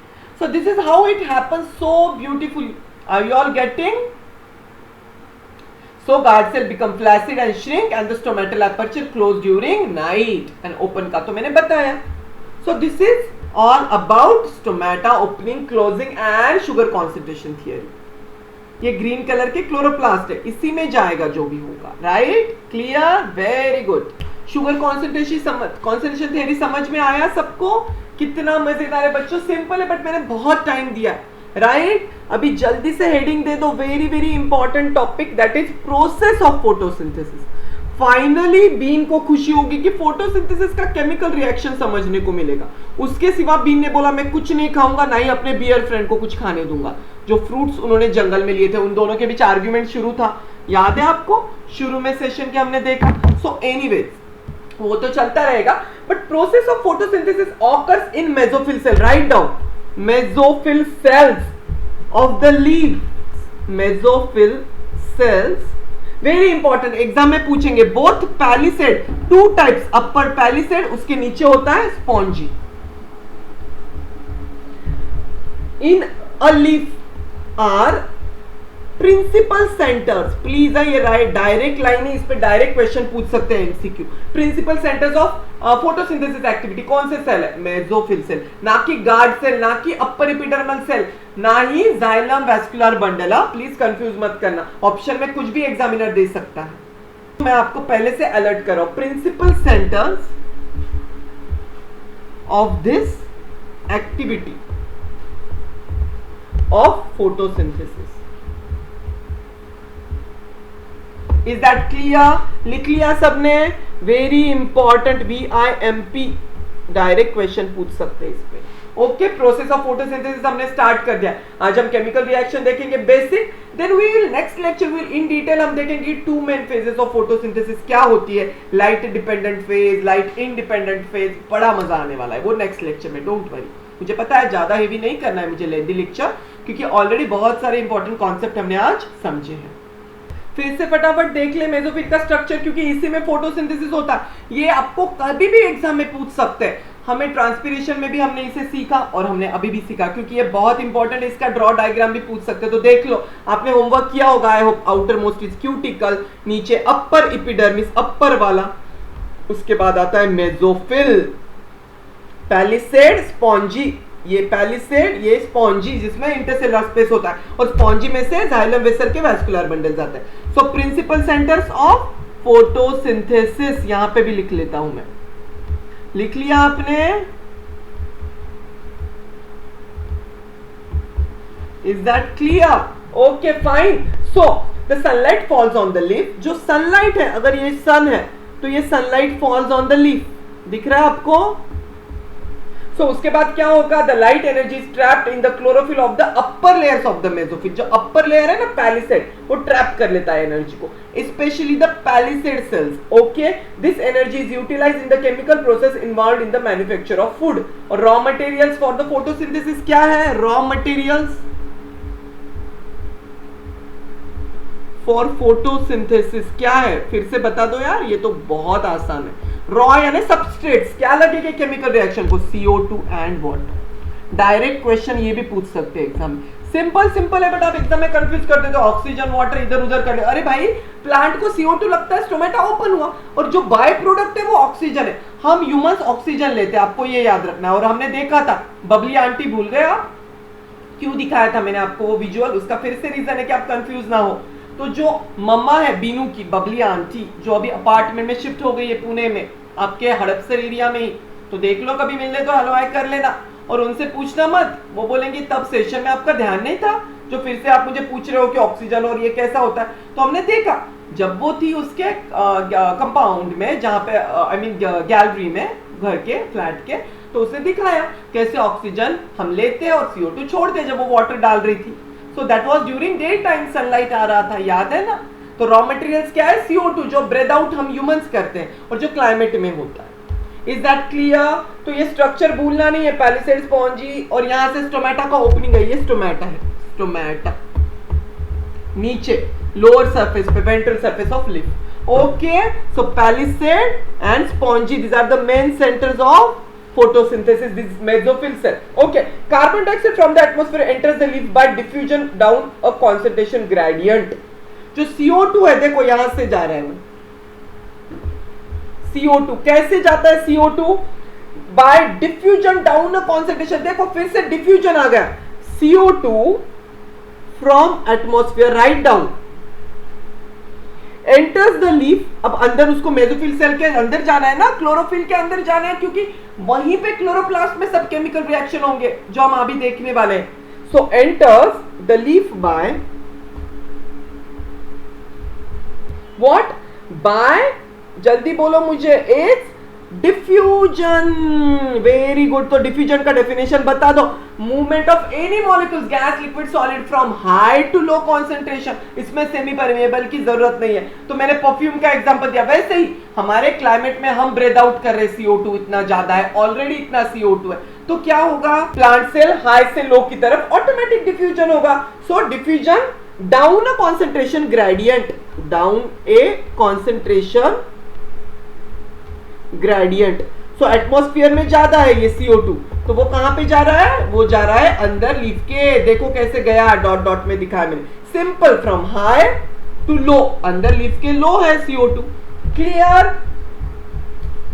So this is how it happens so beautifully. Are you all getting? So guard cell become flaccid and shrink and the stomatal aperture close during night and open का तो मैंने बताया। So this is all about stomata opening, closing and sugar concentration theory। ये green colour के chloroplast है, इसी में जाएगा जो भी होगा, right? Clear, very good. Sugar concentration theory समझ में आया सबको? कितना मजेदार है बच्चों, सिंपल है बट मैंने बहुत टाइम दिया, राइट? अभी जल्दी से हेडिंग दे दो, very very important topic, that is process of photosynthesis. Finally बीन को खुशी होगी कि फोटोसिंथेसिस का केमिकल रिएक्शन समझने को मिलेगा। उसके सिवा बीन ने बोला मैं कुछ नहीं खाऊंगा, ना ही अपने बियर फ्रेंड को कुछ खाने दूंगा। जो फ्रूट्स उन्होंने जंगल में लिए थे, उन दोनों के बीच आर्ग्यूमेंट शुरू था, याद है आपको? शुरू में सेशन के हमने देखा। सो एनीवेज वो तो चलता रहेगा, but process of photosynthesis occurs in mesophyll cell, right down, mesophyll cells of the leaves, mesophyll cells, very important, exam में पूछेंगे। Both palisade, two types, upper palisade, उसके नीचे होता है spongy. In a leaf are principal centres, please ये direct line है, इस पे डायरेक्ट क्वेश्चन पूछ सकते हैं MCQ. Principal centres of photosynthesis activity, कौन से सेल है? मेसोफिल सेल, ना कि गार्ड सेल, ना कि अपर एपिडर्मल सेल, ना ही xylem vascular bundle. Please confuse मत करना, ऑप्शन में कुछ भी एग्जामिनर दे सकता है। मैं आपको पहले से अलर्ट कर रहा हूं, principal centres of this activity of photosynthesis. Is that clear? लिख लिया सबने? Very important, VIMP direct question पूछ सकते हैं इस पे। ओके, प्रोसेस ऑफ फोटोसिंथेसिस हमने स्टार्ट कर दिया। आज हम केमिकल रिएक्शन देखेंगे basic, then we will next lecture will in detail हम देखेंगे two main phases of photosynthesis क्या होती है, light dependent phase, light independent phase. बड़ा मजा आने वाला है वो नेक्स्ट लेक्चर में, डोंट वरी। मुझे पता है ज्यादा हेवी नहीं करना है मुझे लेंथी लेक्चर, क्योंकि ऑलरेडी बहुत सारे इंपॉर्टेंट कॉन्सेप्ट हमने आज समझे हैं। फिर से फटाफट देख ले मेसोफिल का स्ट्रक्चर, क्योंकि इसी में फोटोसिंथेसिस होता है। ये आपको कभी भी एग्जाम में पूछ सकते हैं। हमें ट्रांसपिरेशन में भी हमने इसे सीखा और हमने अभी भी सीखा, क्योंकि ये बहुत इंपॉर्टेंट है। इसका ड्रॉ डायग्राम भी पूछ सकते हैं, तो देख लो, आपने होमवर्क किया होगा I hope. Outer most is cuticle, नीचे अपर एपिडर्मिस, अपर वाला, उसके बाद आता है मेसोफिल, पैलिसेड, स्पॉन्जी, ये पैलिसेड, ये स्पॉन्जी जिसमें इंटरसेलुलर स्पेस होता है, और स्पॉन्जी में से जाइलम वेसल के वैस्कुलर बंडल्स आते हैं। So principal centres of photosynthesis, यहां पे भी लिख लेता हूं मैं। लिख लिया आपने? Is that clear? Okay fine. So the sunlight falls on the leaf, जो सनलाइट है, अगर ये सन है तो ये sunlight falls on the leaf, दिख रहा है आपको? सो उसके बाद क्या होगा, the light energy is trapped in the chlorophyll of the upper layers of the mesophyll. जो अपर लेयर है ना पैलिसेड, वो ट्रैप कर लेता है एनर्जी को, specially the palisade cells. Okay, this energy is utilized in the chemical process involved in the manufacture of food. और raw materials for the photosynthesis क्या है, रॉ मटेरियल्स फॉर फोटोसिंथेसिस क्या है, फिर से बता दो यार, ये तो बहुत आसान है। रॉ यानी सबस्ट्रेट्स, क्या लगेगा केमिकल रिएक्शन को, CO2 and water. Direct question ये भी पूछ सकते हैं एग्जाम में, सिंपल है, बट आप एग्जाम में कंफ्यूज कर देते हो, ऑक्सीजन वाटर इधर उधर कर ले। अरे भाई, प्लांट को CO2 लगता है, स्टोमेटा ओपन हुआ, और जो बाय प्रोडक्ट है वो ऑक्सीजन है। हम ह्यूमंस ऑक्सीजन लेते हैं, आपको ये याद रखना है। और हमने देखा था, बबली आंटी भूल गए आप, क्यों दिखाया था मैंने आपको वो विजुअल, उसका फिर से रीजन है कि आप कंफ्यूज ना हो। तो जो मम्मा है बीनू की, बबली आंटी, जो अभी अपार्टमेंट में शिफ्ट हो गई है पुणे में, आपके हड़पसर एरिया में ही, तो देख लो, कभी मिलने तो हेलो हाय कर लेना, और उनसे पूछना मत, वो बोलेंगे तब सेशन में आपका ध्यान नहीं था, जो फिर से आप मुझे पूछ रहे हो कि ऑक्सीजन और ये कैसा होता है। तो हमने देखा, जब वो थी उसके कंपाउंड में, जहाँ पे आई मीन गैलरी में, घर के फ्लैट के, तो उसने दिखाया कैसे ऑक्सीजन हम लेते हैं और CO2 छोड़ते हैं जब वो वाटर डाल रही थी। So that was during day time, sunlight आ रहा था, याद है ना। तो रॉ मटेरियल्स क्या है, CO2, जो ब्रेथ आउट हम ह्यूमंस करते हैं और जो क्लाइमेट में होता है। Is that clear? तो ये स्ट्रक्चर भूलना नहीं है, पैलिसेड स्पॉन्जी, और यहाँ से स्टोमेटा का ओपनिंग है, ये स्टोमेटा है, स्टोमेटा नीचे लोअर सरफेस पे, ventral surface of leaf. Okay, so palisade and spongy, these are the main centres of photosynthesis, this mesophyll cell. Okay, carbon dioxide from the atmosphere enters the leaf by diffusion down a concentration gradient. जो CO2 है, देखो यहां से जा रहा है CO2, कैसे जाता है CO2? by diffusion down a concentration। देखो फिर से diffusion आ गया, CO2 from atmosphere right down enters the leaf। अब अंदर उसको मेसोफिल सेल के अंदर जाना है ना, क्लोरोफिल के अंदर जाना है, क्योंकि वहीं पे क्लोरोप्लास्ट में सब केमिकल रिएक्शन होंगे जो हम अभी देखने वाले हैं। So enters the leaf by what, by, जल्दी बोलो मुझे, इट्स डिफ्यूजन। Very good. तो डिफ्यूजन का डेफिनेशन बता दो, movement of any molecules, gas, liquid, solid from high to low concentration. इसमें सेमी परमेएबल की जरूरत नहीं है। तो मैंने परफ्यूम का एग्जांपल दिया, वैसे ही हमारे क्लाइमेट में हम ब्रेथ आउट कर रहे CO2 इतना ज्यादा है, ऑलरेडी इतना CO2 है, तो क्या होगा, प्लांट सेल हाई से लो की तरफ ऑटोमेटिक डिफ्यूजन होगा। So diffusion down a concentration gradient, down a concentration gradient. So atmosphere में ज्यादा है ये CO2, तो वो कहां पे जा रहा है, वो जा रहा है अंदर लीफ के। देखो कैसे गया, डॉट डॉट में दिखाया मैंने, सिंपल, फ्रॉम हाई टू लो, अंदर लीफ के लो है CO2। Clear?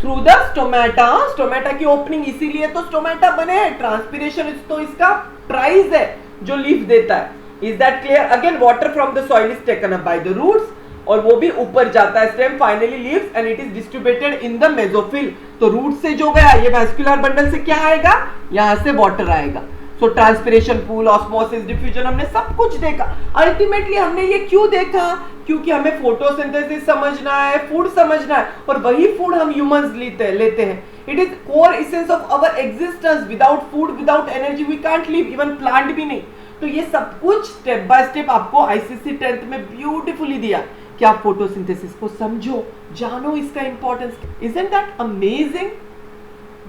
Through the stomata, stomata की ओपनिंग, इसीलिए तो स्टोमेटा बने हैं। ट्रांसपिरेशन तो इसका प्राइस है जो लीफ देता है। Is that clear? Again, water from the soil is taken up by the roots, और वो भी ऊपर जाता है, stem finally leaves and it is distributed in the mesophyll. तो रूट से जो गया, ये वैस्कुलर बंडल से क्या आएगा, यहां से वाटर आएगा। So transpiration, pool, osmosis, diffusion, हमने सब कुछ देखा। अल्टीमेटली हमने ये क्यों देखा, क्योंकि हमें फोटोसिंथेसिस समझना है, फूड समझना है, और वही फूड हम ह्यूमंस लेते हैं। It is core essence of our existence. Without food, without energy we can't live, even plant भी नहीं। तो ये सब कुछ स्टेप बाय स्टेप आपको ICSE 10th में ब्यूटीफुली दिया कि आप फोटोसिंथेसिस को समझो, जानो इसका importance. Isn't that amazing?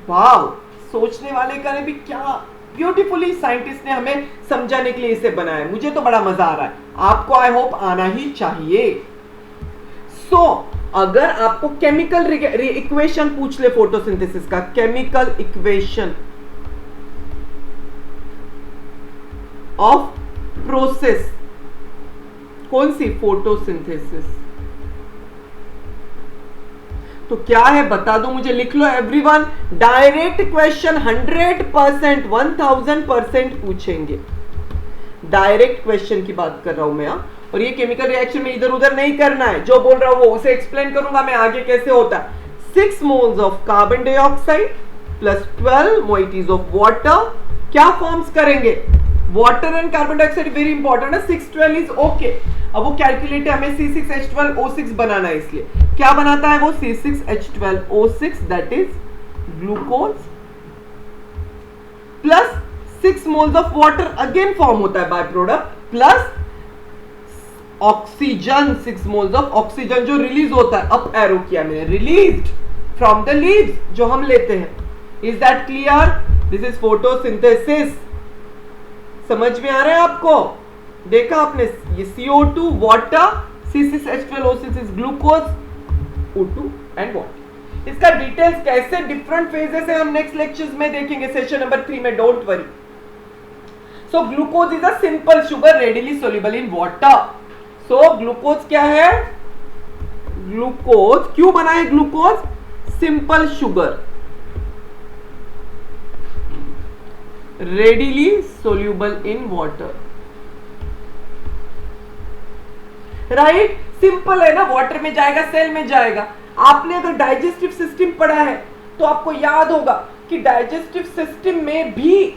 Wow, सोचने वाले का ने भी क्या ब्यूटीफुली साइंटिस्ट ने हमें समझाने के लिए इसे बनाया। मुझे तो बड़ा मजा आ रहा है, आपको आई होप आना ही चाहिए। सो अगर आपको केमिकल इक्वेशन पूछ ले फोटोसिंथेसिस का, केमिकल इक्वेशन ऑफ प्रोसेस, कौन सी, फोटोसिंथेसिस, तो क्या है बता दो मुझे, लिख लो एवरीवन। डायरेक्ट क्वेश्चन 100%, 1000% पूछेंगे। डायरेक्ट क्वेश्चन की बात कर रहा हूं मैं, और ये केमिकल रिएक्शन में इधर उधर नहीं करना है, जो बोल रहा हूं वो उसे एक्सप्लेन करूंगा मैं आगे कैसे होता है। 6 moles of carbon dioxide plus 12 moieties of water, क्या फॉर्म्स करेंगे, water and carbon dioxide, very important है। 612 इज ओके। अब वो कैलकुलेट है, हमें C6H12O6 बनाना है, इसलिए क्या बनाता है वो, C6H12O6, that is glucose plus 6 moles of water again form होता है by product, plus oxygen 6 moles of oxygen जो रिलीज होता है, अप एरो किया मैंने, रिलीज्ड फ्रॉम द लीव्स जो हम लेते हैं। Is that clear? This is photosynthesis. समझ में आ रहा है आपको? देखा आपने, ये CO2 water, C6H12O6 is glucose, O2 and water. इसका डिटेल्स कैसे डिफरेंट फेजेस है हम नेक्स्ट लेक्चर्स में देखेंगे, सेशन नंबर 3 में, don't worry. So glucose is a simple sugar readily soluble in water. So glucose क्या है? ग्लूकोज क्यों बना है glucose? Simple sugar, readily soluble in water, right? Simple है ना, वाटर में जाएगा, सेल में जाएगा। आपने अगर डाइजेस्टिव सिस्टम पढ़ा है तो आपको याद होगा कि डाइजेस्टिव सिस्टम में भी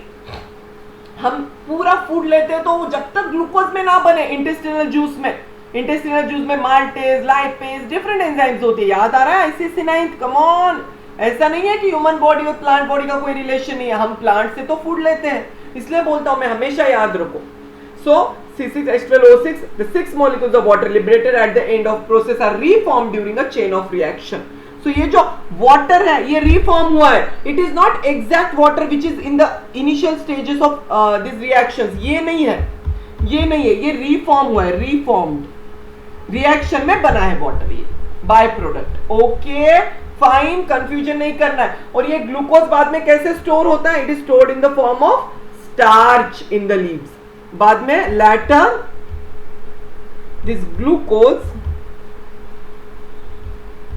हम पूरा फूड लेते हैं, तो जब तक ग्लूकोज में ना बने, इंटेस्टिनल जूस में माल्टेज, लाइपेज, डिफरेंट एंजाइम्स होते हैं। याद आ रहा है? ICSE 9th, come on. ऐसा नहीं है कि ह्यूमन बॉडी और प्लांट बॉडी का कोई रिलेशन नहीं है, हम प्लांट से तो फूड लेते हैं, इसलिए बोलता हूं मैं, हमेशा याद रखो। सो C6H12O6, the 6 molecules of water liberated at the end of process are reformed during a chain of reaction. So ये जो water है ये reform हुआ है, it is not exact water which is in the initial stages of these reactions. ये नहीं है, ये reform हुआ है, reformed reaction में बना है water, ये by product. Okay, fine, confusion नहीं करना है। और ये ग्लूकोज बाद में कैसे स्टोर होता है? It is stored in the form of starch in the leaves. बाद में later this glucose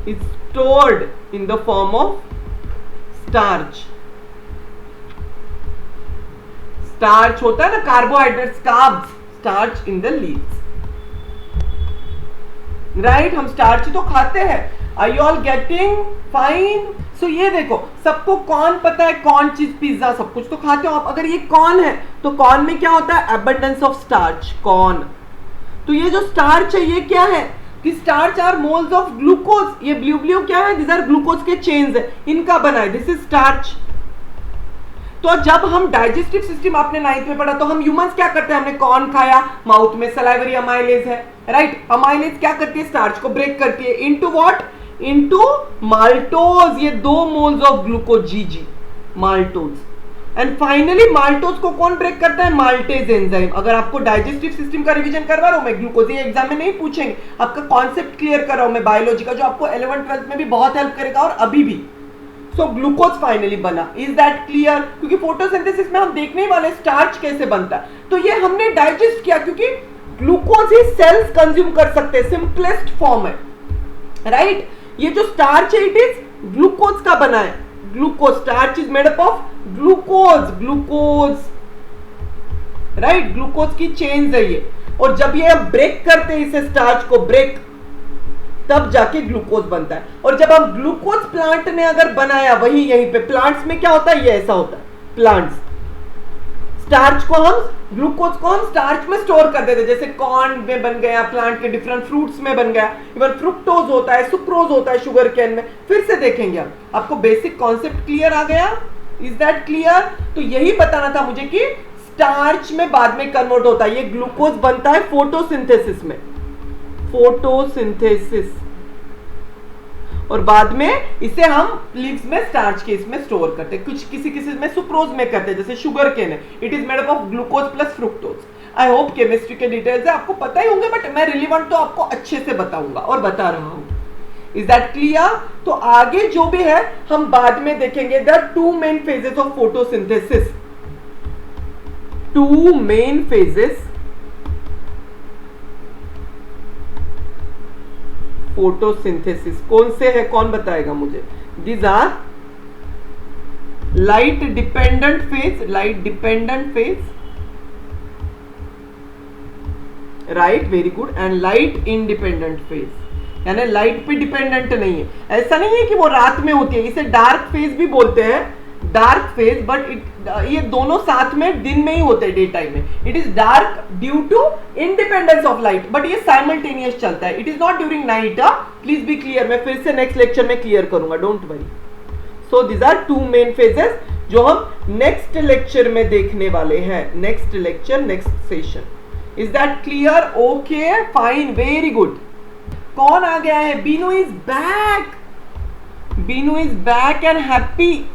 is stored in the form of starch. starch होता है ना, carbohydrates, carbs, starch in the leaves, right? हम स्टार्च तो खाते हैं। Are you all getting? Fine. So ये देखो, सबको कॉर्न पता है, कॉर्न, चीज, पिज्जा, सब कुछ तो खाते हो आप। अगर ये कॉर्न है तो कॉर्न में क्या होता है? abundance of starch, corn. तो ये जो स्टार्च है ये क्या है? कि starch are moles of glucose. ये ब्लू क्या है? दिस आर ग्लूकोज के चेन्स है, इनका बना है, दिस इज स्टार्च। तो जब हम डाइजेस्टिव सिस्टम, आपने 9th में पढ़ा, तो हम ह्यूमंस क्या करते हैं? हमने कॉर्न खाया, माउथ में सलाइवरी अमाइलेज है, राइट? अमाइलेज क्या करती है? स्टार्च को ब्रेक करती है इनटू व्हाट? Into maltose. ये 2 moles of glucose, GG, maltose. And finally maltose को कौन ब्रेक करता है? Maltase enzyme. अगर आपको डाइजेस्टिव सिस्टम का रिवीजन करवा रहा हूं मैं, ग्लूकोज ये एग्जाम में नहीं पूछेंगे, आपका कॉन्सेप्ट क्लियर कर रहा हूं मैं बायोलॉजी का, जो आपको 11th 12th में भी बहुत हेल्प करेगा और अभी भी। सो ग्लूकोज फाइनली बना। Is that clear? क्योंकि फोटोसिंथेसिस में हम देखने ही वाले स्टार्च कैसे बनता है। तो ये हमने डाइजेस्ट किया, क्योंकि ग्लूकोज ही सेल्स कंज्यूम कर सकते हैं, सिंपलेस्ट फॉर्म है, राइट? ये जो स्टार्च है इट इज ग्लूकोज का बना है। Glucose, starch is made up of glucose, right? Glucose की चेन्स है ये। और जब ये हम ब्रेक करते हैं इसे, स्टार्च को ब्रेक, तब जाके ग्लूकोज बनता है। और जब हम ग्लूकोज प्लांट ने अगर बनाया, वही यहीं पे प्लांट्स में क्या होता है? ये ऐसा होता है प्लांट्स। स्टार्च को हम, ग्लूकोज को हम स्टार्च में स्टोर कर देते, जैसे कॉर्न में बन गया, प्लांट के डिफरेंट फ्रूट्स में बन गया, इवन फ्रुक्टोज होता है, सुक्रोज होता है शुगर केन में। फिर से देखेंगे हम, आपको बेसिक कॉन्सेप्ट क्लियर आ गया? Is that clear? तो यही बताना था मुझे कि स्टार्च में बाद में कन्वर्ट होता है, ये ग्लूकोज बनता है फोटोसिंथेसिस में, फोटोसिंथेसिस, और बाद में इसे हम लीव्स में स्टार्च के इसमें स्टोर करते हैं। कुछ किसी में सुक्रोज में करते हैं, जैसे शुगर केन है, it is made up of glucose plus fructose. I hope chemistry के डिटेल्स है आपको पता ही होंगे, बट मैं रिलेवेंट तो आपको अच्छे से बताऊंगा और बता रहा हूं। Is that clear? तो आगे जो भी है हम बाद में देखेंगे। There are 2 main phases of photosynthesis, 2 main phases photosynthesis. कौन से है, कौन बताएगा मुझे? These are light dependent phase, light dependent phase, right, very good, and light independent phase, यानी लाइट पे डिपेंडेंट नहीं है। ऐसा नहीं है कि वो रात में होती है, इसे डार्क फेज भी बोलते हैं, डार्क फेज, बट ये दोनों साथ में दिन में ही होते हैं, डे टाइम में। It is dark due to independence of light, but ये साइमल्टेनियस चलता है, it is not during night. Please be clear, मैं फिर से नेक्स्ट लेक्चर में क्लियर करूंगा, don't worry. So these are 2 main phases जो हम नेक्स्ट लेक्चर में देखने वाले हैं। Next lecture, next session. Is that clear? Okay, fine, very good. कौन आ गया है? Binu is back. Binu is back and happy.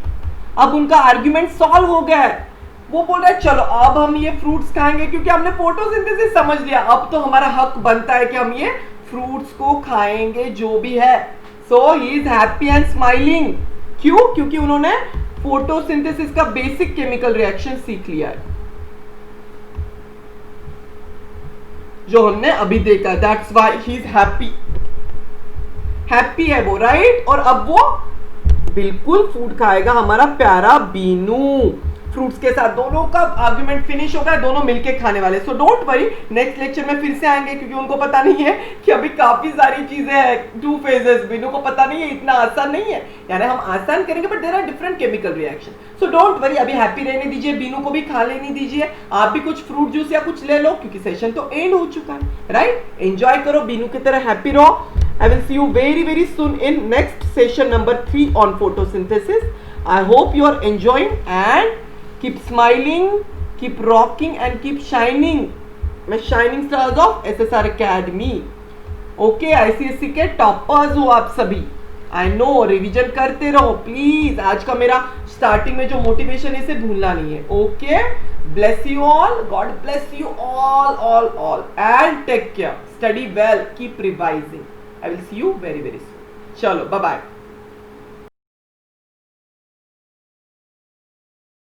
अब उनका आर्ग्यूमेंट सॉल्व हो गया है। वो बोल रहा है चलो अब हम ये फ्रूट्स खाएंगे, क्योंकि हमने फोटोसिंथेसिस समझ लिया। अब तो हमारा हक बनता है कि हम ये फ्रूट्स को खाएंगे जो भी है। So he is happy and smiling. क्यों? क्योंकि उन्होंने फोटोसिंथेसिस का बेसिक केमिकल रिएक्शन सीख लिया है, जो हमने अभी देखा। That's why he is happy. Happy है वो, राइट? और अब वो बिल्कुल फूड खाएगा, हमारा प्यारा बीनू। फ्रूट्स के साथ दोनों का आर्गुमेंट फिनिश होगा, दोनों मिलके खाने वाले। सो डोंट वरी, नेक्स्ट लेक्चर में फिर से आएंगे, क्योंकि उनको पता नहीं है कि अभी काफी सारी चीजें हैं, 2 फेजेस। बीनू को पता नहीं है, इतना आसान नहीं है। यानी हम आसान करेंगे, but there are different chemical reaction. So don't worry, अभी हैप्पी रहने दीजिए, बीनू को भी खा लेने दीजिए। आप भी कुछ फ्रूट जूस या कुछ ले लो, क्योंकि सेशन तो एंड हो चुका है, राइट? एंजॉय करो, बीनू की तरह हैप्पी रहो। I will see you very very soon in next session number 3 on photosynthesis. I hope you are enjoying and keep smiling, keep rocking and keep shining. मैं shining stars of SSR Academy. Okay, ICSE के toppers हो आप सभी। I know, revision करते रहो please. आज का मेरा स्टार्टिंग में जो मोटिवेशन है, इसे भूलना नहीं है। Okay, bless you all, God bless you all and take care, study well, keep revising. I will see you very very soon. Chalo, bye bye.